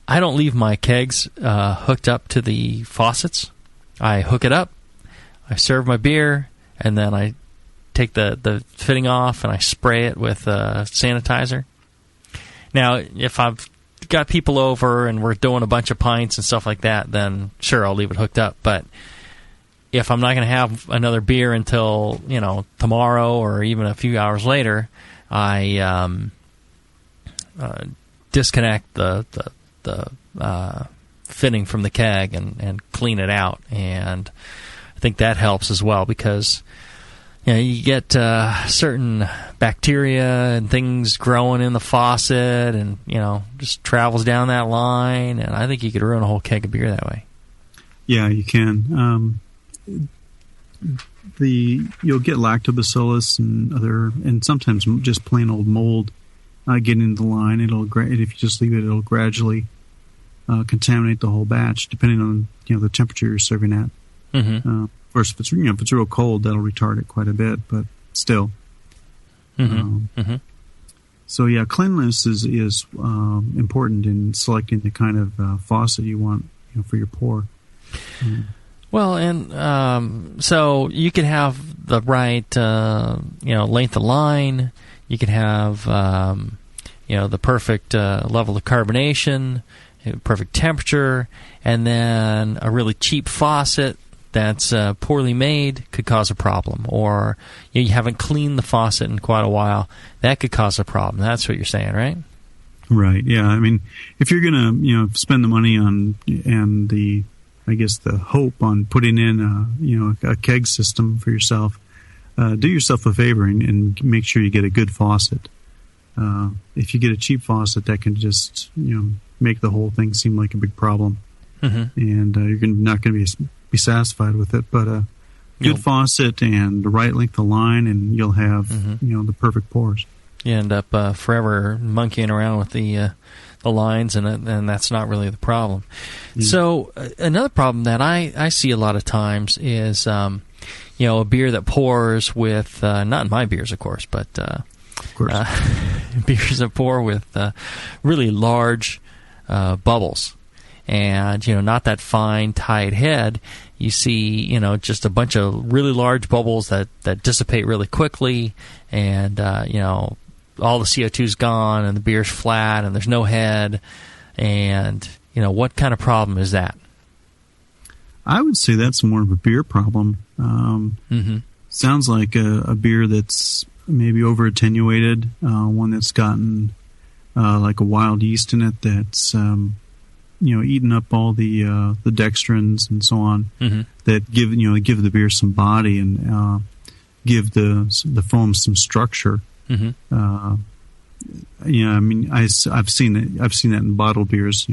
I don't leave my kegs hooked up to the faucets. I hook it up, I serve my beer, and then I take the fitting off and I spray it with sanitizer. Now, if I've got people over and we're doing a bunch of pints and stuff like that, then sure, I'll leave it hooked up. But if I'm not going to have another beer until tomorrow or even a few hours later, I disconnect the fitting from the keg and clean it out, and I think that helps as well, because you get certain bacteria and things growing in the faucet, and just travels down that line, and I think you could ruin a whole keg of beer that way. Yeah, you can. You'll get lactobacillus and sometimes just plain old mold getting into the line. If you just leave it, it'll gradually contaminate the whole batch, depending on the temperature you're serving at. Mm-hmm. Of course, if it's real cold, that'll retard it quite a bit, but still. Mm-hmm. So yeah, cleanliness is important in selecting the kind of faucet you want for your pour. Well, and so you could have the right length of line. You could have the perfect level of carbonation, perfect temperature, and then a really cheap faucet that's poorly made could cause a problem. Or you haven't cleaned the faucet in quite a while, that could cause a problem. That's what you're saying, right? Right. Yeah. I mean, if you're gonna spend the money on and the hope on putting in a keg system for yourself, do yourself a favor and make sure you get a good faucet. If you get a cheap faucet, that can just make the whole thing seem like a big problem, and you're not going to be satisfied with it. But a good faucet and the right length of line, and you'll have the perfect pours. You end up forever monkeying around with the lines, and that's not really the problem. So another problem that I see a lot of times is a beer that pours with not in my beers, of course, but beers that pour with really large bubbles, and not that fine tight head. You see just a bunch of really large bubbles that dissipate really quickly, and all the CO2's gone, and the beer's flat, and there's no head. And what kind of problem is that? I would say that's more of a beer problem. Sounds like a beer that's maybe over attenuated, one that's gotten like a wild yeast in it that's eaten up all the dextrins and so on, that give the beer some body and give the foam some structure. I mean, I've seen it. I've seen that in bottled beers,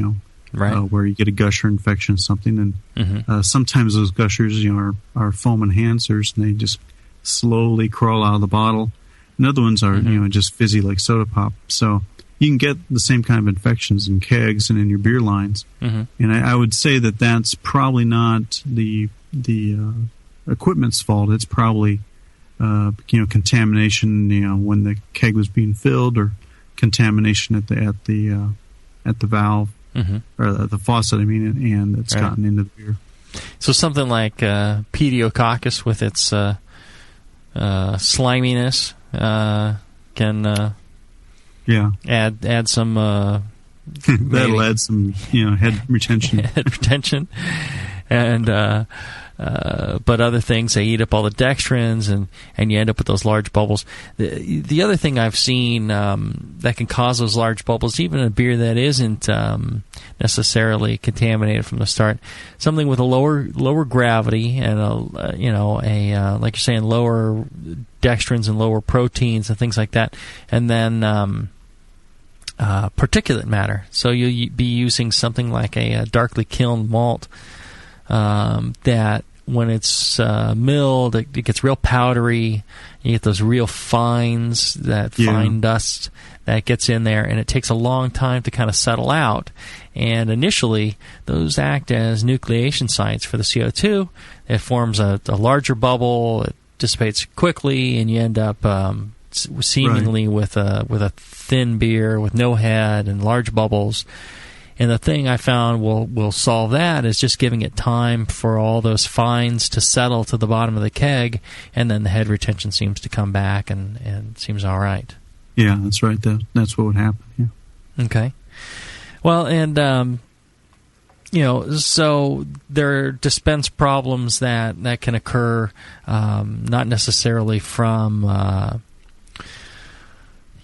where you get a gusher infection or something, and sometimes those gushers, are foam enhancers, and they just slowly crawl out of the bottle. And other ones are, just fizzy like soda pop. So you can get the same kind of infections in kegs and in your beer lines. Mm-hmm. And I would say that that's probably not the equipment's fault. It's probably contamination, when the keg was being filled, or contamination at the valve, mm-hmm. or the faucet. I mean, and it's gotten into the beer. So something like pediococcus with its sliminess can add some that'll add some head retention. And but other things, they eat up all the dextrins, and you end up with those large bubbles. The other thing I've seen that can cause those large bubbles, even in a beer that isn't necessarily contaminated from the start, something with a lower gravity and like you're saying, lower dextrins and lower proteins and things like that, and then particulate matter. So you'll be using something like a darkly kilned malt. That when it's milled, it gets real powdery. You get those real fines, that fine dust that gets in there, and it takes a long time to kind of settle out. And initially, those act as nucleation sites for the CO2. It forms a larger bubble. It dissipates quickly, and you end up seemingly with a thin beer with no head and large bubbles. And the thing I found will solve that is just giving it time for all those fines to settle to the bottom of the keg, and then the head retention seems to come back and seems all right. Yeah, that's right. That's what would happen. Yeah. Okay. Well, and so there are dispense problems that can occur, not necessarily from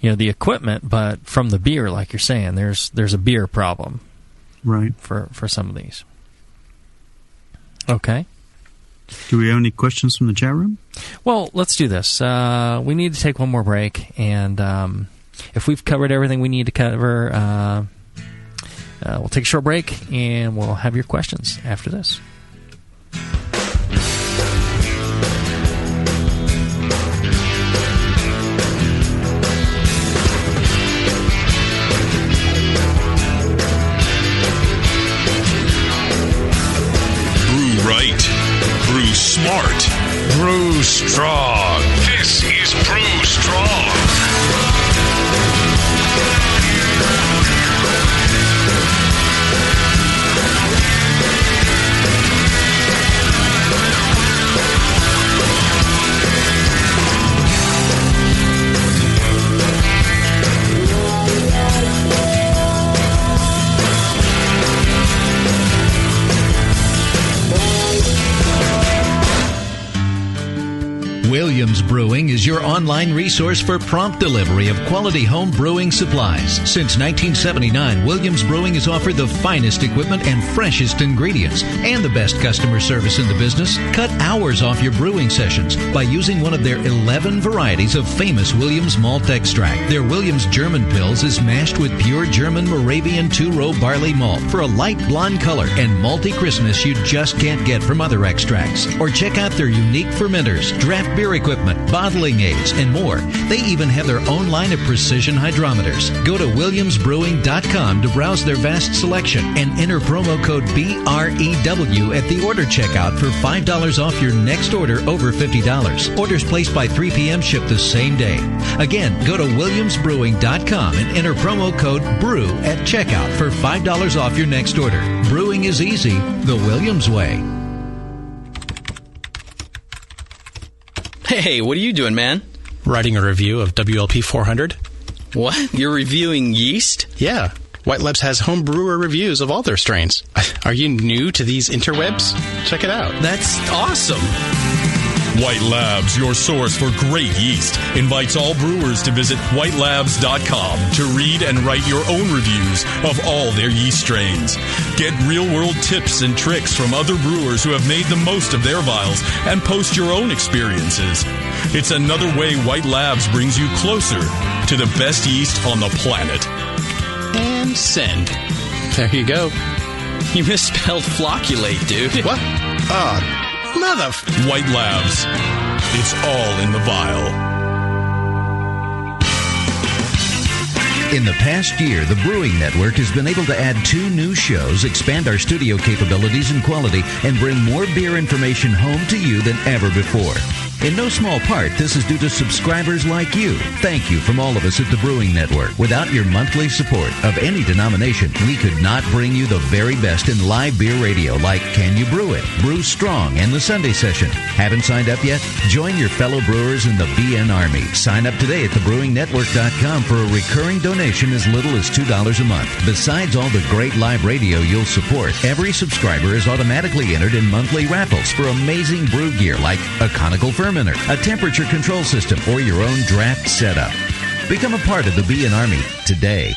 the equipment, but from the beer, like you're saying. There's a beer problem, right, for some of these. Okay. Do we have any questions from the chat room? Well, let's do this. We need to take one more break, and if we've covered everything we need to cover, we'll take a short break, and we'll have your questions after this. Brew smart. Brew strong. This is Brew Strong. Williams Brewing is your online resource for prompt delivery of quality home brewing supplies. Since 1979, Williams Brewing has offered the finest equipment and freshest ingredients and the best customer service in the business. Cut hours off your brewing sessions by using one of their 11 varieties of famous Williams malt extract. Their Williams German Pils is mashed with pure German Moravian 2-row barley malt for a light blonde color and malty crispness you just can't get from other extracts. Or check out their unique fermenters, draft beer equipment, bottling aids, and more. They even have their own line of precision hydrometers. Go to williamsbrewing.com to browse their vast selection and enter promo code BREW at the order checkout for $5 off your next order over $50. Orders placed by 3 p.m. ship the same day. Again, go to williamsbrewing.com and enter promo code BREW at checkout for $5 off your next order. Brewing is easy the Williams way. Hey, what are you doing, man? Writing a review of WLP 400. What? You're reviewing yeast? Yeah. White Labs has home brewer reviews of all their strains. Are you new to these interwebs? Check it out. That's awesome. White Labs, your source for great yeast, invites all brewers to visit whitelabs.com to read and write your own reviews of all their yeast strains. Get real-world tips and tricks from other brewers who have made the most of their vials and post your own experiences. It's another way White Labs brings you closer to the best yeast on the planet. And send. There you go. You misspelled flocculate, dude. What? White Labs. It's all in the vial. In the past year, the Brewing Network has been able to add 2 new shows, expand our studio capabilities and quality, and bring more beer information home to you than ever before. In no small part, this is due to subscribers like you. Thank you from all of us at the Brewing Network. Without your monthly support of any denomination, we could not bring you the very best in live beer radio like Can You Brew It, Brew Strong, and the Sunday Session. Haven't signed up yet? Join your fellow brewers in the BN Army. Sign up today at thebrewingnetwork.com for a recurring donation as little as $2 a month. Besides all the great live radio you'll support, every subscriber is automatically entered in monthly raffles for amazing brew gear like a conical fermenter, a temperature control system, or your own draft setup. Become a part of the BN Army today.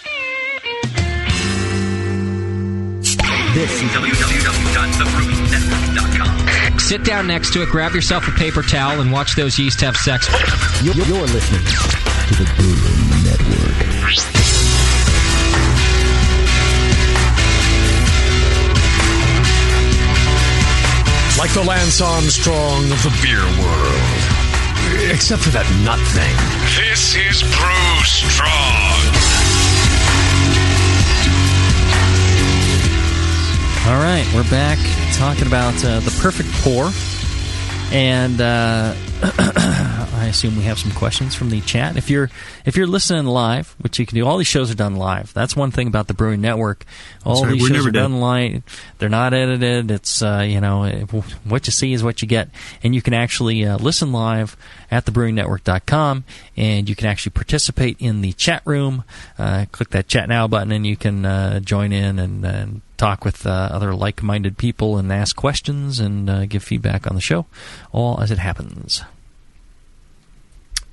This is www.thebrewingnetwork.com. Sit down next to it, grab yourself a paper towel, and watch those yeast have sex. You're listening to the Brewing Network. Like the Lance Armstrong of the beer world. Except for that nut thing. This is Brew Strong. All right, we're back talking about the perfect pour. And I assume we have some questions from the chat. If you're listening live, which you can do, all these shows are done live. That's one thing about the Brewing Network. All these shows are done live. They're not edited. It's what you see is what you get, and you can actually listen live at thebrewingnetwork.com, and you can actually participate in the chat room. Click that Chat Now button, and you can join in and talk with other like-minded people and ask questions and give feedback on the show, all as it happens.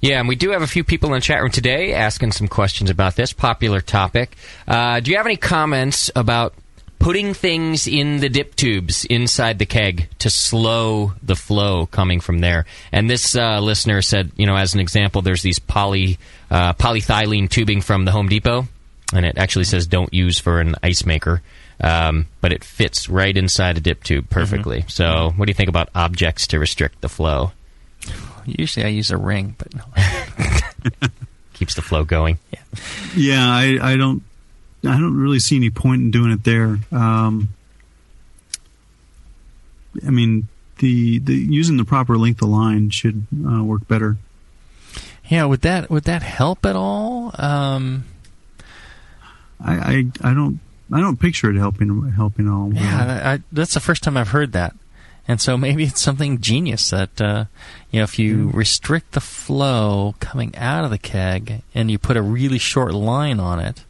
Yeah, and we do have a few people in the chat room today asking some questions about this popular topic. Do you have any comments about putting things in the dip tubes inside the keg to slow the flow coming from there? And this listener said, as an example, there's these polyethylene tubing from the Home Depot, and it actually says don't use for an ice maker. But it fits right inside a dip tube perfectly. Mm-hmm. So what do you think about objects to restrict the flow? Usually I use a ring, but no. Keeps the flow going. Yeah, I don't really see any point in doing it there. I mean, the using the proper length of line should work better. Yeah, would that help at all? I don't picture it helping at all. Yeah, that's the first time I've heard that. And so maybe it's something genius that, if you restrict the flow coming out of the keg and you put a really short line on it.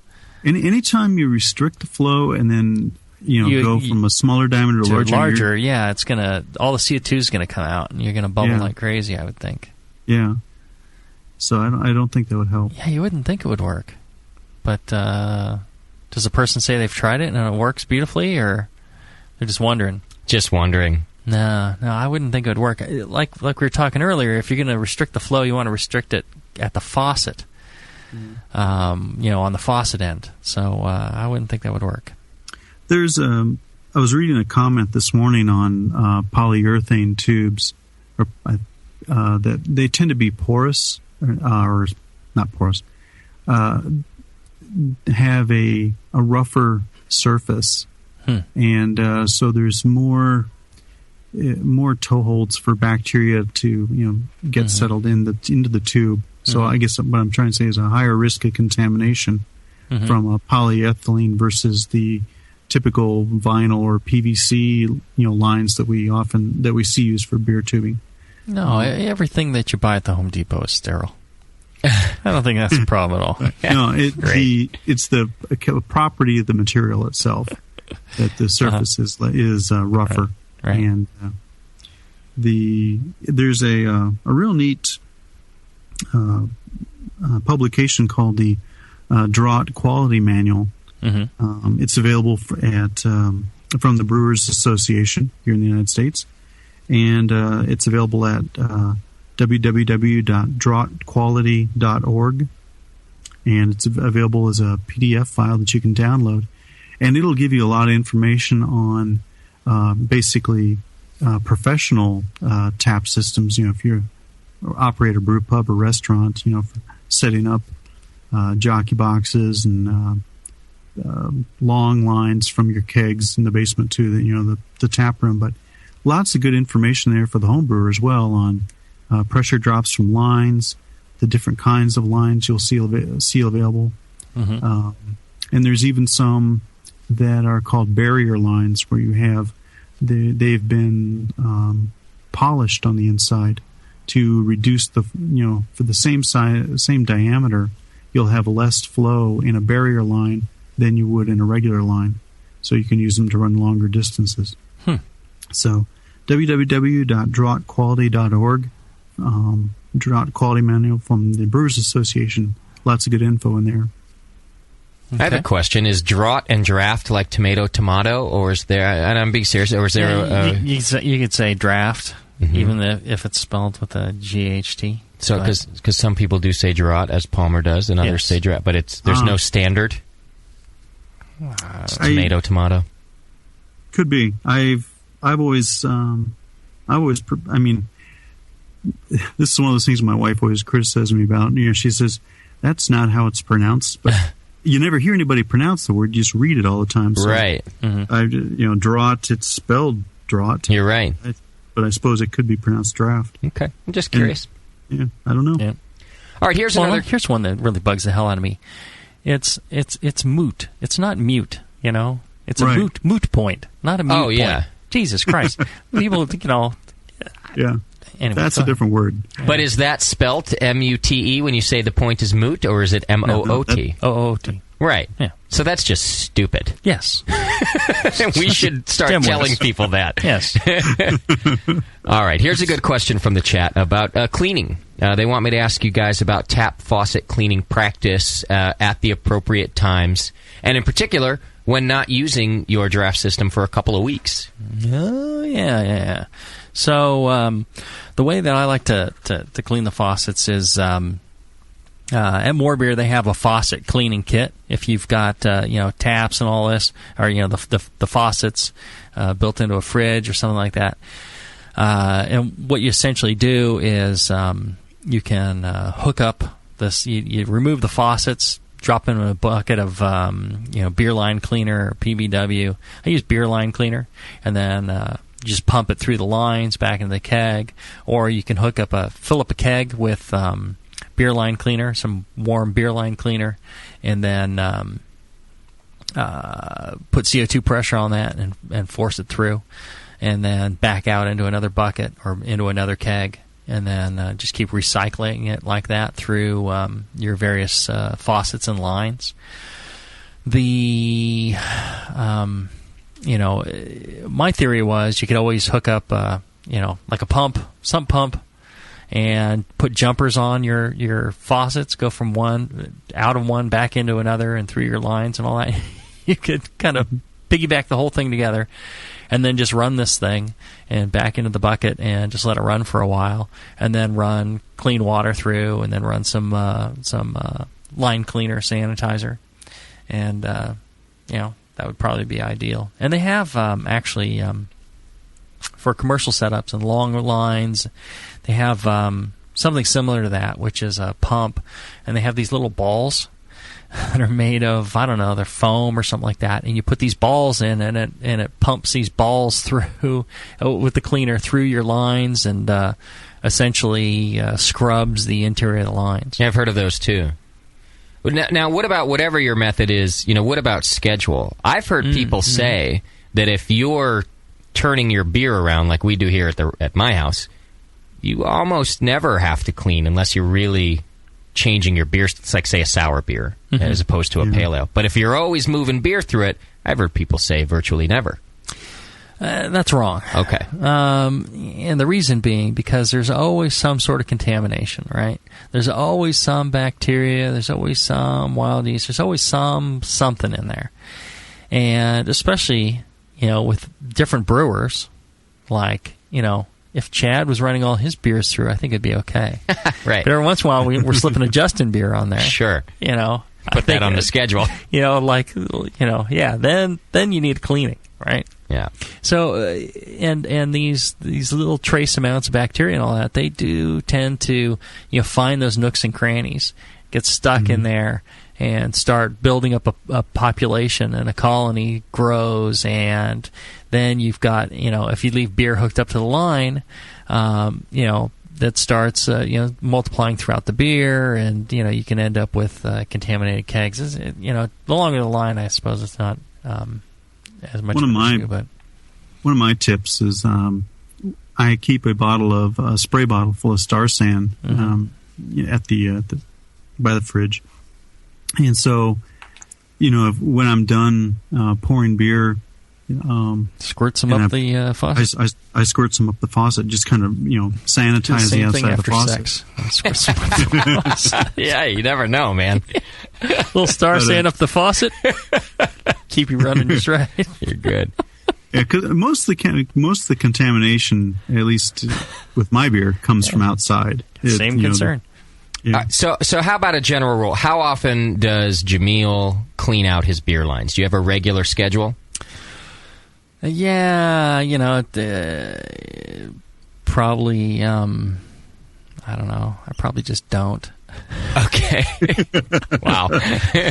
Anytime you restrict the flow and then, go from a smaller diameter to larger. Yeah, it's all the CO2 is going to come out and you're going to bubble like crazy, I would think. Yeah. So I don't think that would help. Yeah, you wouldn't think it would work. But, does the person say they've tried it and it works beautifully, or they're just wondering? Just wondering. No, I wouldn't think it would work. Like we were talking earlier, if you're going to restrict the flow, you want to restrict it at the faucet, on the faucet end. So I wouldn't think that would work. There's I was reading a comment this morning on polyurethane tubes, that they tend to be porous, or not porous, have a rougher surface, and so there's more toeholds for bacteria to get settled into the tube. So I guess what I'm trying to say is a higher risk of contamination from a polyethylene versus the typical vinyl or PVC lines that we see used for beer tubing. No, everything that you buy at the Home Depot is sterile. I don't think that's a problem at all. No, it's the property of the material itself that the surface is rougher. Right. And there's a real neat publication called the Draught Quality Manual. It's available from the Brewers Association here in the United States, and it's available at www.draughtquality.org, and it's available as a PDF file that you can download, and it'll give you a lot of information on basically professional tap systems. If you're operator brew pub or restaurant, for setting up jockey boxes and long lines from your kegs in the basement to the tap room. But lots of good information there for the home brewer as well on pressure drops from lines, the different kinds of lines you'll see available. Mm-hmm. And there's even some that are called barrier lines where you have they've been polished on the inside to reduce the for the same diameter, you'll have less flow in a barrier line than you would in a regular line, so you can use them to run longer distances. So www.draughtquality.org, Draught Quality Manual from the Brewers Association. Lots of good info in there. Okay. I have a question. Is draught and draft like tomato, or is there, and I'm being serious, or is there you could say draft, even if it's spelled with a GHT. So, because some people do say draught, as Palmer does, and others say draft, but there's no standard? It's tomato. Could be. I've always, I mean, this is one of those things my wife always criticizes me about. She says, that's not how it's pronounced, but you never hear anybody pronounce the word. You just read it all the time. So right. Draught, it's spelled draught. You're right. But I suppose it could be pronounced draft. Okay. I'm just curious. I don't know. Yeah. All right, here's one that really bugs the hell out of me. It's moot. It's not mute, It's a moot point, not a mute point. Oh, yeah. Jesus Christ. People, Yeah. Anyway, that's a different word. But is that spelt M-U-T-E when you say the point is moot, or is it M-O-O-T? O-O-T. Right. Yeah. So that's just stupid. Yes. We should start telling people that. Yes. All right. Here's a good question from the chat about cleaning. They want me to ask you guys about tap faucet cleaning practice at the appropriate times, and in particular, when not using your draft system for a couple of weeks. Oh, yeah. So the way that I like to clean the faucets is at More Beer they have a faucet cleaning kit. If you've got taps and all this, or the faucets built into a fridge or something like that, and what you essentially do is you can hook up this. You remove the faucets, drop in a bucket of beer line cleaner or PBW. I use beer line cleaner, and then just pump it through the lines back into the keg, or you can fill up a keg with beer line cleaner, some warm beer line cleaner, and then put CO2 pressure on that and force it through, and then back out into another bucket or into another keg, and then just keep recycling it like that through your various faucets and lines. My theory was you could always hook up, like a sump pump, and put jumpers on your faucets, go from one, out of one, back into another, and through your lines and all that. You could kind of piggyback the whole thing together, and then just run this thing and back into the bucket and just let it run for a while, and then run clean water through, and then run some line cleaner, sanitizer, and that would probably be ideal. And they have actually for commercial setups and longer lines, they have something similar to that, which is a pump, and they have these little balls that are made of, I don't know, they're foam or something like that, and you put these balls in, and it pumps these balls through with the cleaner through your lines, and essentially scrubs the interior of the lines. Yeah, I've heard of those too. Now, what about whatever your method is? What about schedule? I've heard people say that if you're turning your beer around like we do here at my house, you almost never have to clean unless you're really changing your beer. It's like, say, a sour beer as opposed to a pale ale. But if you're always moving beer through it, I've heard people say virtually never. That's wrong. Okay. And the reason being because there's always some sort of contamination, right? There's always some bacteria. There's always some wild yeast. There's always something in there. And especially, with different brewers, like, if Chad was running all his beers through, I think it'd be okay. Right. But every once in a while, we're slipping a Justin beer on there. Sure. Put that on the schedule. Then you need cleaning, right? Yeah. So, and these little trace amounts of bacteria and all that, they do tend to, find those nooks and crannies get stuck in there and start building up a population, and a colony grows, and then you've got, if you leave beer hooked up to the line, that starts, multiplying throughout the beer, and, you can end up with contaminated kegs. The longer the line, I suppose it's not as much of an issue. But one of my tips is I keep a spray bottle full of Star San at the by the fridge, and so when I'm done pouring beer, squirt some up the faucet. I squirt some up the faucet, just kind of sanitize the outside of the faucet. Squirt some up the faucet. Yeah, you never know, man. Little Star San up the faucet. Keep you running just right. You're good. Yeah, because most of the contamination, at least with my beer, comes from outside. Same concern. Yeah. So how about a general rule? How often does Jamil clean out his beer lines? Do you have a regular schedule? Yeah, probably. I don't know. I probably just don't. Okay. Wow.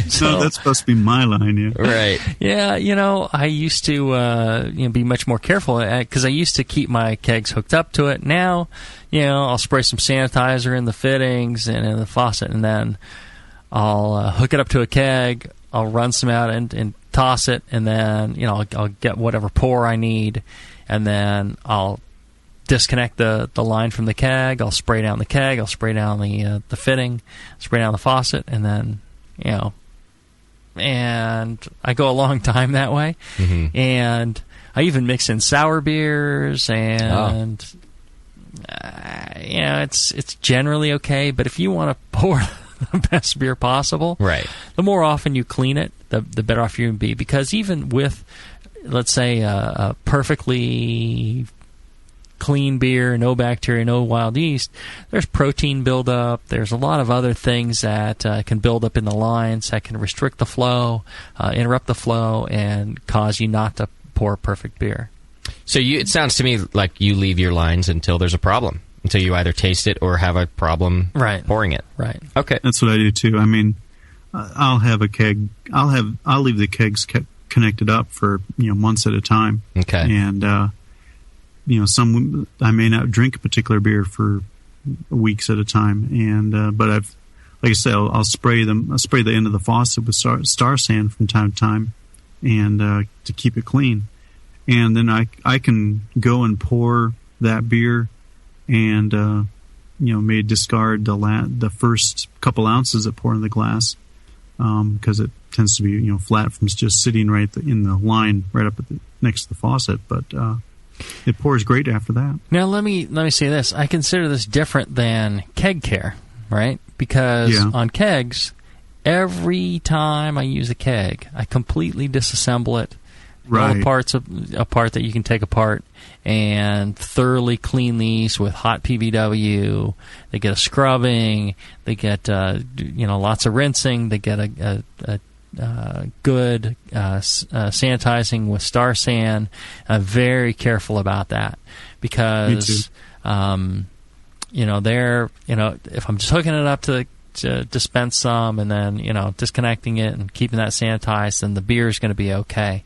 So that's supposed to be my line, yeah. Right. Yeah, I used to be much more careful because I used to keep my kegs hooked up to it. Now, I'll spray some sanitizer in the fittings and in the faucet, and then I'll hook it up to a keg. I'll run some out and toss it, and then I'll get whatever pour I need, and then I'll disconnect the line from the keg. I'll spray down the keg. I'll spray down the fitting, spray down the faucet, and then and I go a long time that way. Mm-hmm. And I even mix in sour beers, and it's generally okay. But if you want to pour the best beer possible, right, the more often you clean it, the better off you're going to be. Because even with, let's say, a perfectly clean beer, no bacteria, no wild yeast, there's protein buildup. There's a lot of other things that can build up in the lines that can restrict the flow, interrupt the flow, and cause you not to pour perfect beer. So it sounds to me like you leave your lines until there's a problem, until you either taste it or have a problem pouring it. Right. Okay. That's what I do too. I mean, I'll have a keg. I'll leave the kegs connected up for months at a time. Okay. And I may not drink a particular beer for weeks at a time. And but like I said, I'll spray them. I'll spray the end of the faucet with Star San from time to time, and to keep it clean. And then I can go and pour that beer, and may discard the first couple ounces that pour in the glass, because it tends to be flat from just sitting right in the line right up next to the faucet. But it pours great after that. Now let me say this: I consider this different than keg care, right? Because on kegs, every time I use a keg, I completely disassemble it. Right. All the parts apart that you can take apart, and thoroughly clean these with hot PVW. They get a scrubbing. They get lots of rinsing. They get a good sanitizing with Star San. I'm very careful about that because if I'm just hooking it up to dispense some and then disconnecting it and keeping that sanitized, then the beer is going to be okay.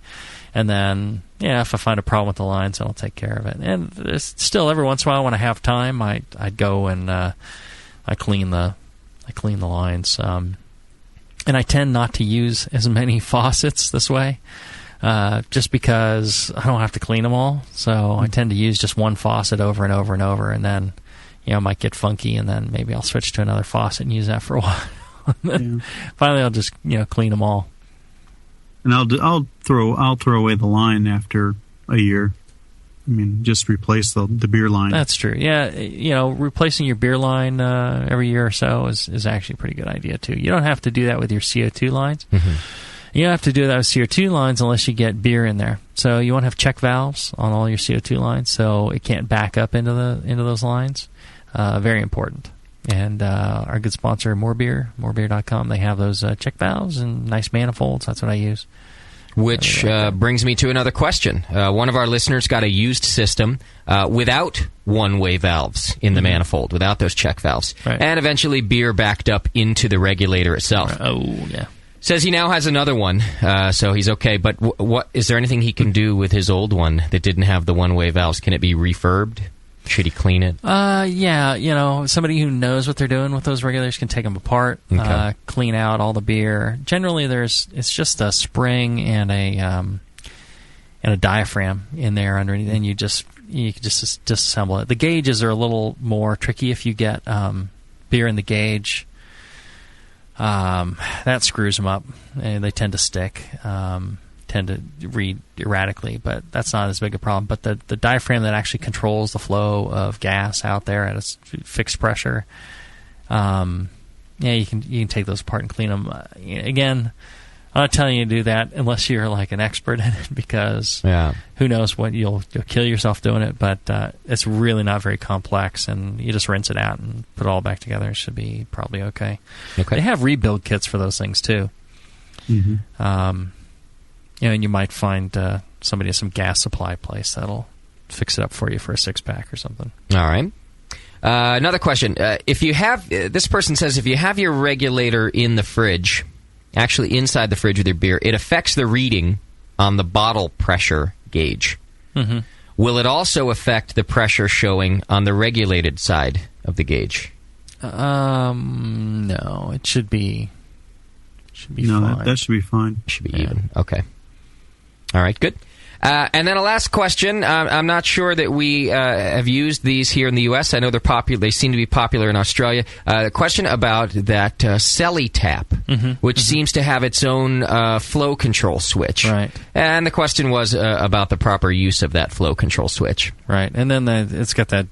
And then, if I find a problem with the lines, I'll take care of it. And still, every once in a while, when I have time, I'd go and I clean the lines. And I tend not to use as many faucets this way, just because I don't have to clean them all. So I tend to use just one faucet over and over and over, and then it might get funky, and then maybe I'll switch to another faucet and use that for a while. Finally, I'll just clean them all. And I'll throw away the line after a year. I mean, just replace the beer line. That's true. Yeah, replacing your beer line every year or so is actually a pretty good idea too. You don't have to do that with your CO2 lines. Mm-hmm. You don't have to do that with CO2 lines unless you get beer in there. So you want to have check valves on all your CO2 lines so it can't back up into those lines. Very important. And our good sponsor, morebeer.com, they have those check valves and nice manifolds. That's what I use. Which brings me to another question. One of our listeners got a used system without one-way valves in the manifold, without those check valves, and eventually beer backed up into the regulator itself. Oh, yeah. Says he now has another one, so he's okay. But what is there anything he can do with his old one that didn't have the one-way valves? Can it be refurbed? Should he clean it? Yeah, somebody who knows what they're doing with those regulators can take them apart, clean out all the beer. Generally, it's just a spring and a diaphragm in there underneath, and you can just disassemble it. The gauges are a little more tricky if you get beer in the gauge. That screws them up, and they tend to stick. Tend to read erratically, but that's not as big a problem. But the diaphragm that actually controls the flow of gas out there at a fixed pressure, you can take those apart and clean them. Again, I'm not telling you to do that unless you're like an expert in it, because who knows what you'll kill yourself doing it. But it's really not very complex, and you just rinse it out and put it all back together. It should be probably okay. They have rebuild kits for those things too. Mm-hmm. And you might find somebody at some gas supply place that'll fix it up for you for a 6-pack or something. All right. Another question. If you have, this person says, if you have your regulator in the fridge, actually inside the fridge with your beer, it affects the reading on the bottle pressure gauge. Mm-hmm. Will it also affect the pressure showing on the regulated side of the gauge? No, it should be fine. That should be fine. Should be even. Okay. All right, good. And then a last question. I'm not sure that we have used these here in the U.S. I know they're popular. They seem to be popular in Australia. A question about that Celly tap, which seems to have its own flow control switch. Right. And the question was about the proper use of that flow control switch. Right. And then it's got that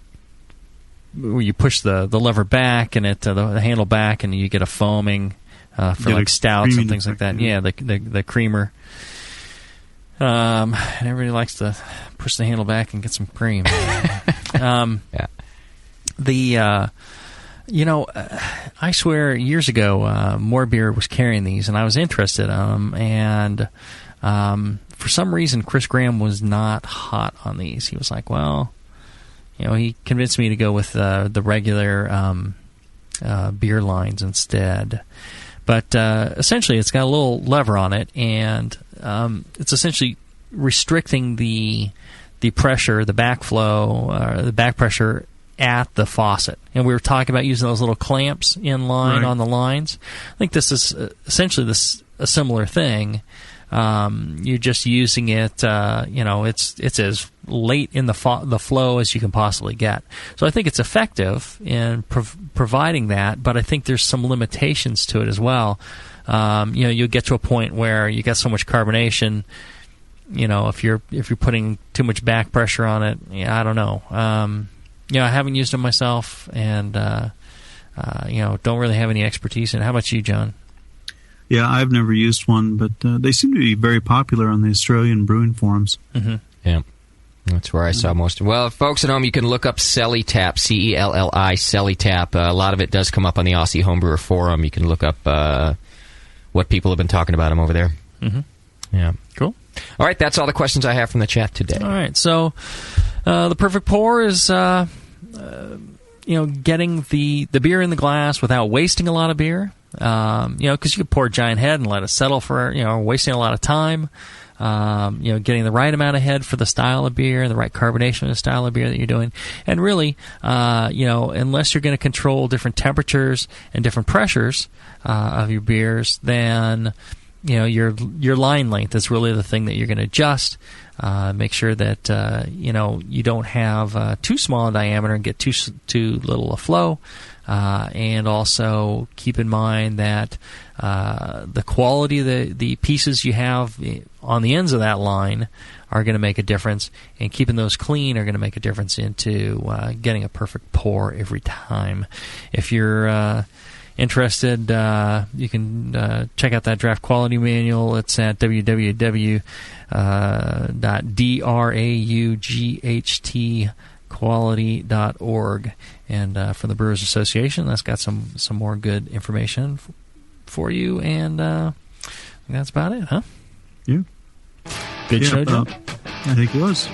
where you push the lever back and the handle back, and you get a foaming for like stouts and things like that. Yeah, the creamer. And everybody likes to push the handle back and get some cream. I swear years ago, More Beer was carrying these, and I was interested in them. And for some reason, Chris Graham was not hot on these. He was like, well, he convinced me to go with the regular beer lines instead. But essentially, it's got a little lever on it, and it's essentially restricting the pressure, the backflow, the back pressure at the faucet. And we were talking about using those little clamps in line on the lines. I think this is essentially a similar thing. You're just using it. It's as late in the flow as you can possibly get. So I think it's effective in providing that, but I think there's some limitations to it as well. You'll get to a point where you get so much carbonation. If you're putting too much back pressure on it, I don't know. I haven't used them myself, and don't really have any expertise in it. How about you, John? Yeah, I've never used one, but they seem to be very popular on the Australian brewing forums. Mm-hmm. Yeah, that's where I saw most of it. Well, folks at home, you can look up Celly Tap, Celli, Celly Tap. A lot of it does come up on the Aussie Homebrewer Forum. You can look up what people have been talking about them over there. Mm-hmm. Yeah. Cool. All right, that's all the questions I have from the chat today. All right, so the perfect pour is getting the beer in the glass without wasting a lot of beer. Because you could pour a giant head and let it settle for, wasting a lot of time. Getting the right amount of head for the style of beer, the right carbonation of the style of beer that you're doing. And really, unless you're going to control different temperatures and different pressures of your beers, then your line length is really the thing that you're going to adjust. Make sure that you don't have too small a diameter and get too little a flow. And also keep in mind that the quality of the pieces you have on the ends of that line are going to make a difference, and keeping those clean are going to make a difference into getting a perfect pour every time. If you're interested, you can check out that draft quality manual. It's at www.draughtquality.org. And from the Brewers Association, that's got some more good information for you. And that's about it, huh? Yeah. Good show, John? I think it was.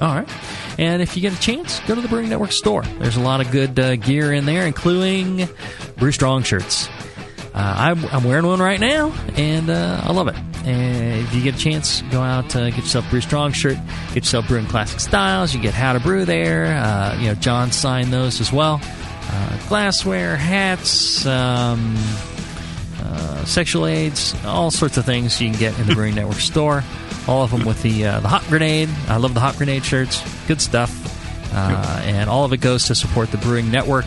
All right. And if you get a chance, go to the Brewing Network store. There's a lot of good gear in there, including Brew Strong shirts. I'm wearing one right now, and I love it. And if you get a chance, go out, get yourself a Brew Strong shirt, get yourself Brewing Classic Styles. You get How to Brew there. John signed those as well. Glassware, hats, sexual aids, all sorts of things you can get in the Brewing Network store. All of them with the Hot Grenade. I love the Hot Grenade shirts. Good stuff. And all of it goes to support the Brewing Network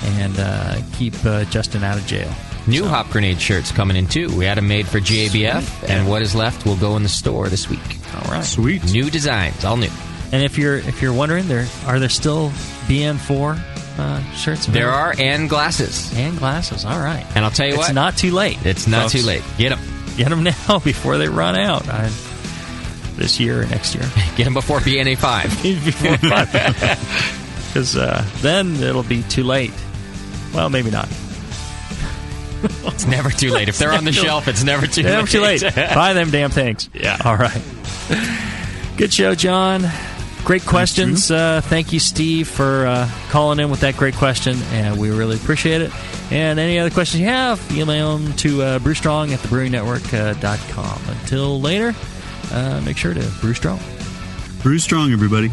and keep Justin out of jail. New Hop Grenade shirts coming in, too. We had them made for GABF, and what is left will go in the store this week. All right. Sweet. New designs, all new. And if you're wondering, are there still BN4 shirts available? There are, and glasses. And glasses, all right. And I'll tell you what. It's not too late. It's not too late. Get them. Get them now before they run out. This year or next year. Get them before BNA 5. Before 5. Because then it'll be too late. Well, maybe not. It's never too late. If they're on the shelf, it's never too late. Never too late. Buy them damn things. Yeah. All right. Good show, John. Great questions. Thank you, Steve, for calling in with that great question, and we really appreciate it. And any other questions you have, email them to brewstrong@thebrewingnetwork.com. Until later, make sure to brew strong. Brew strong, everybody.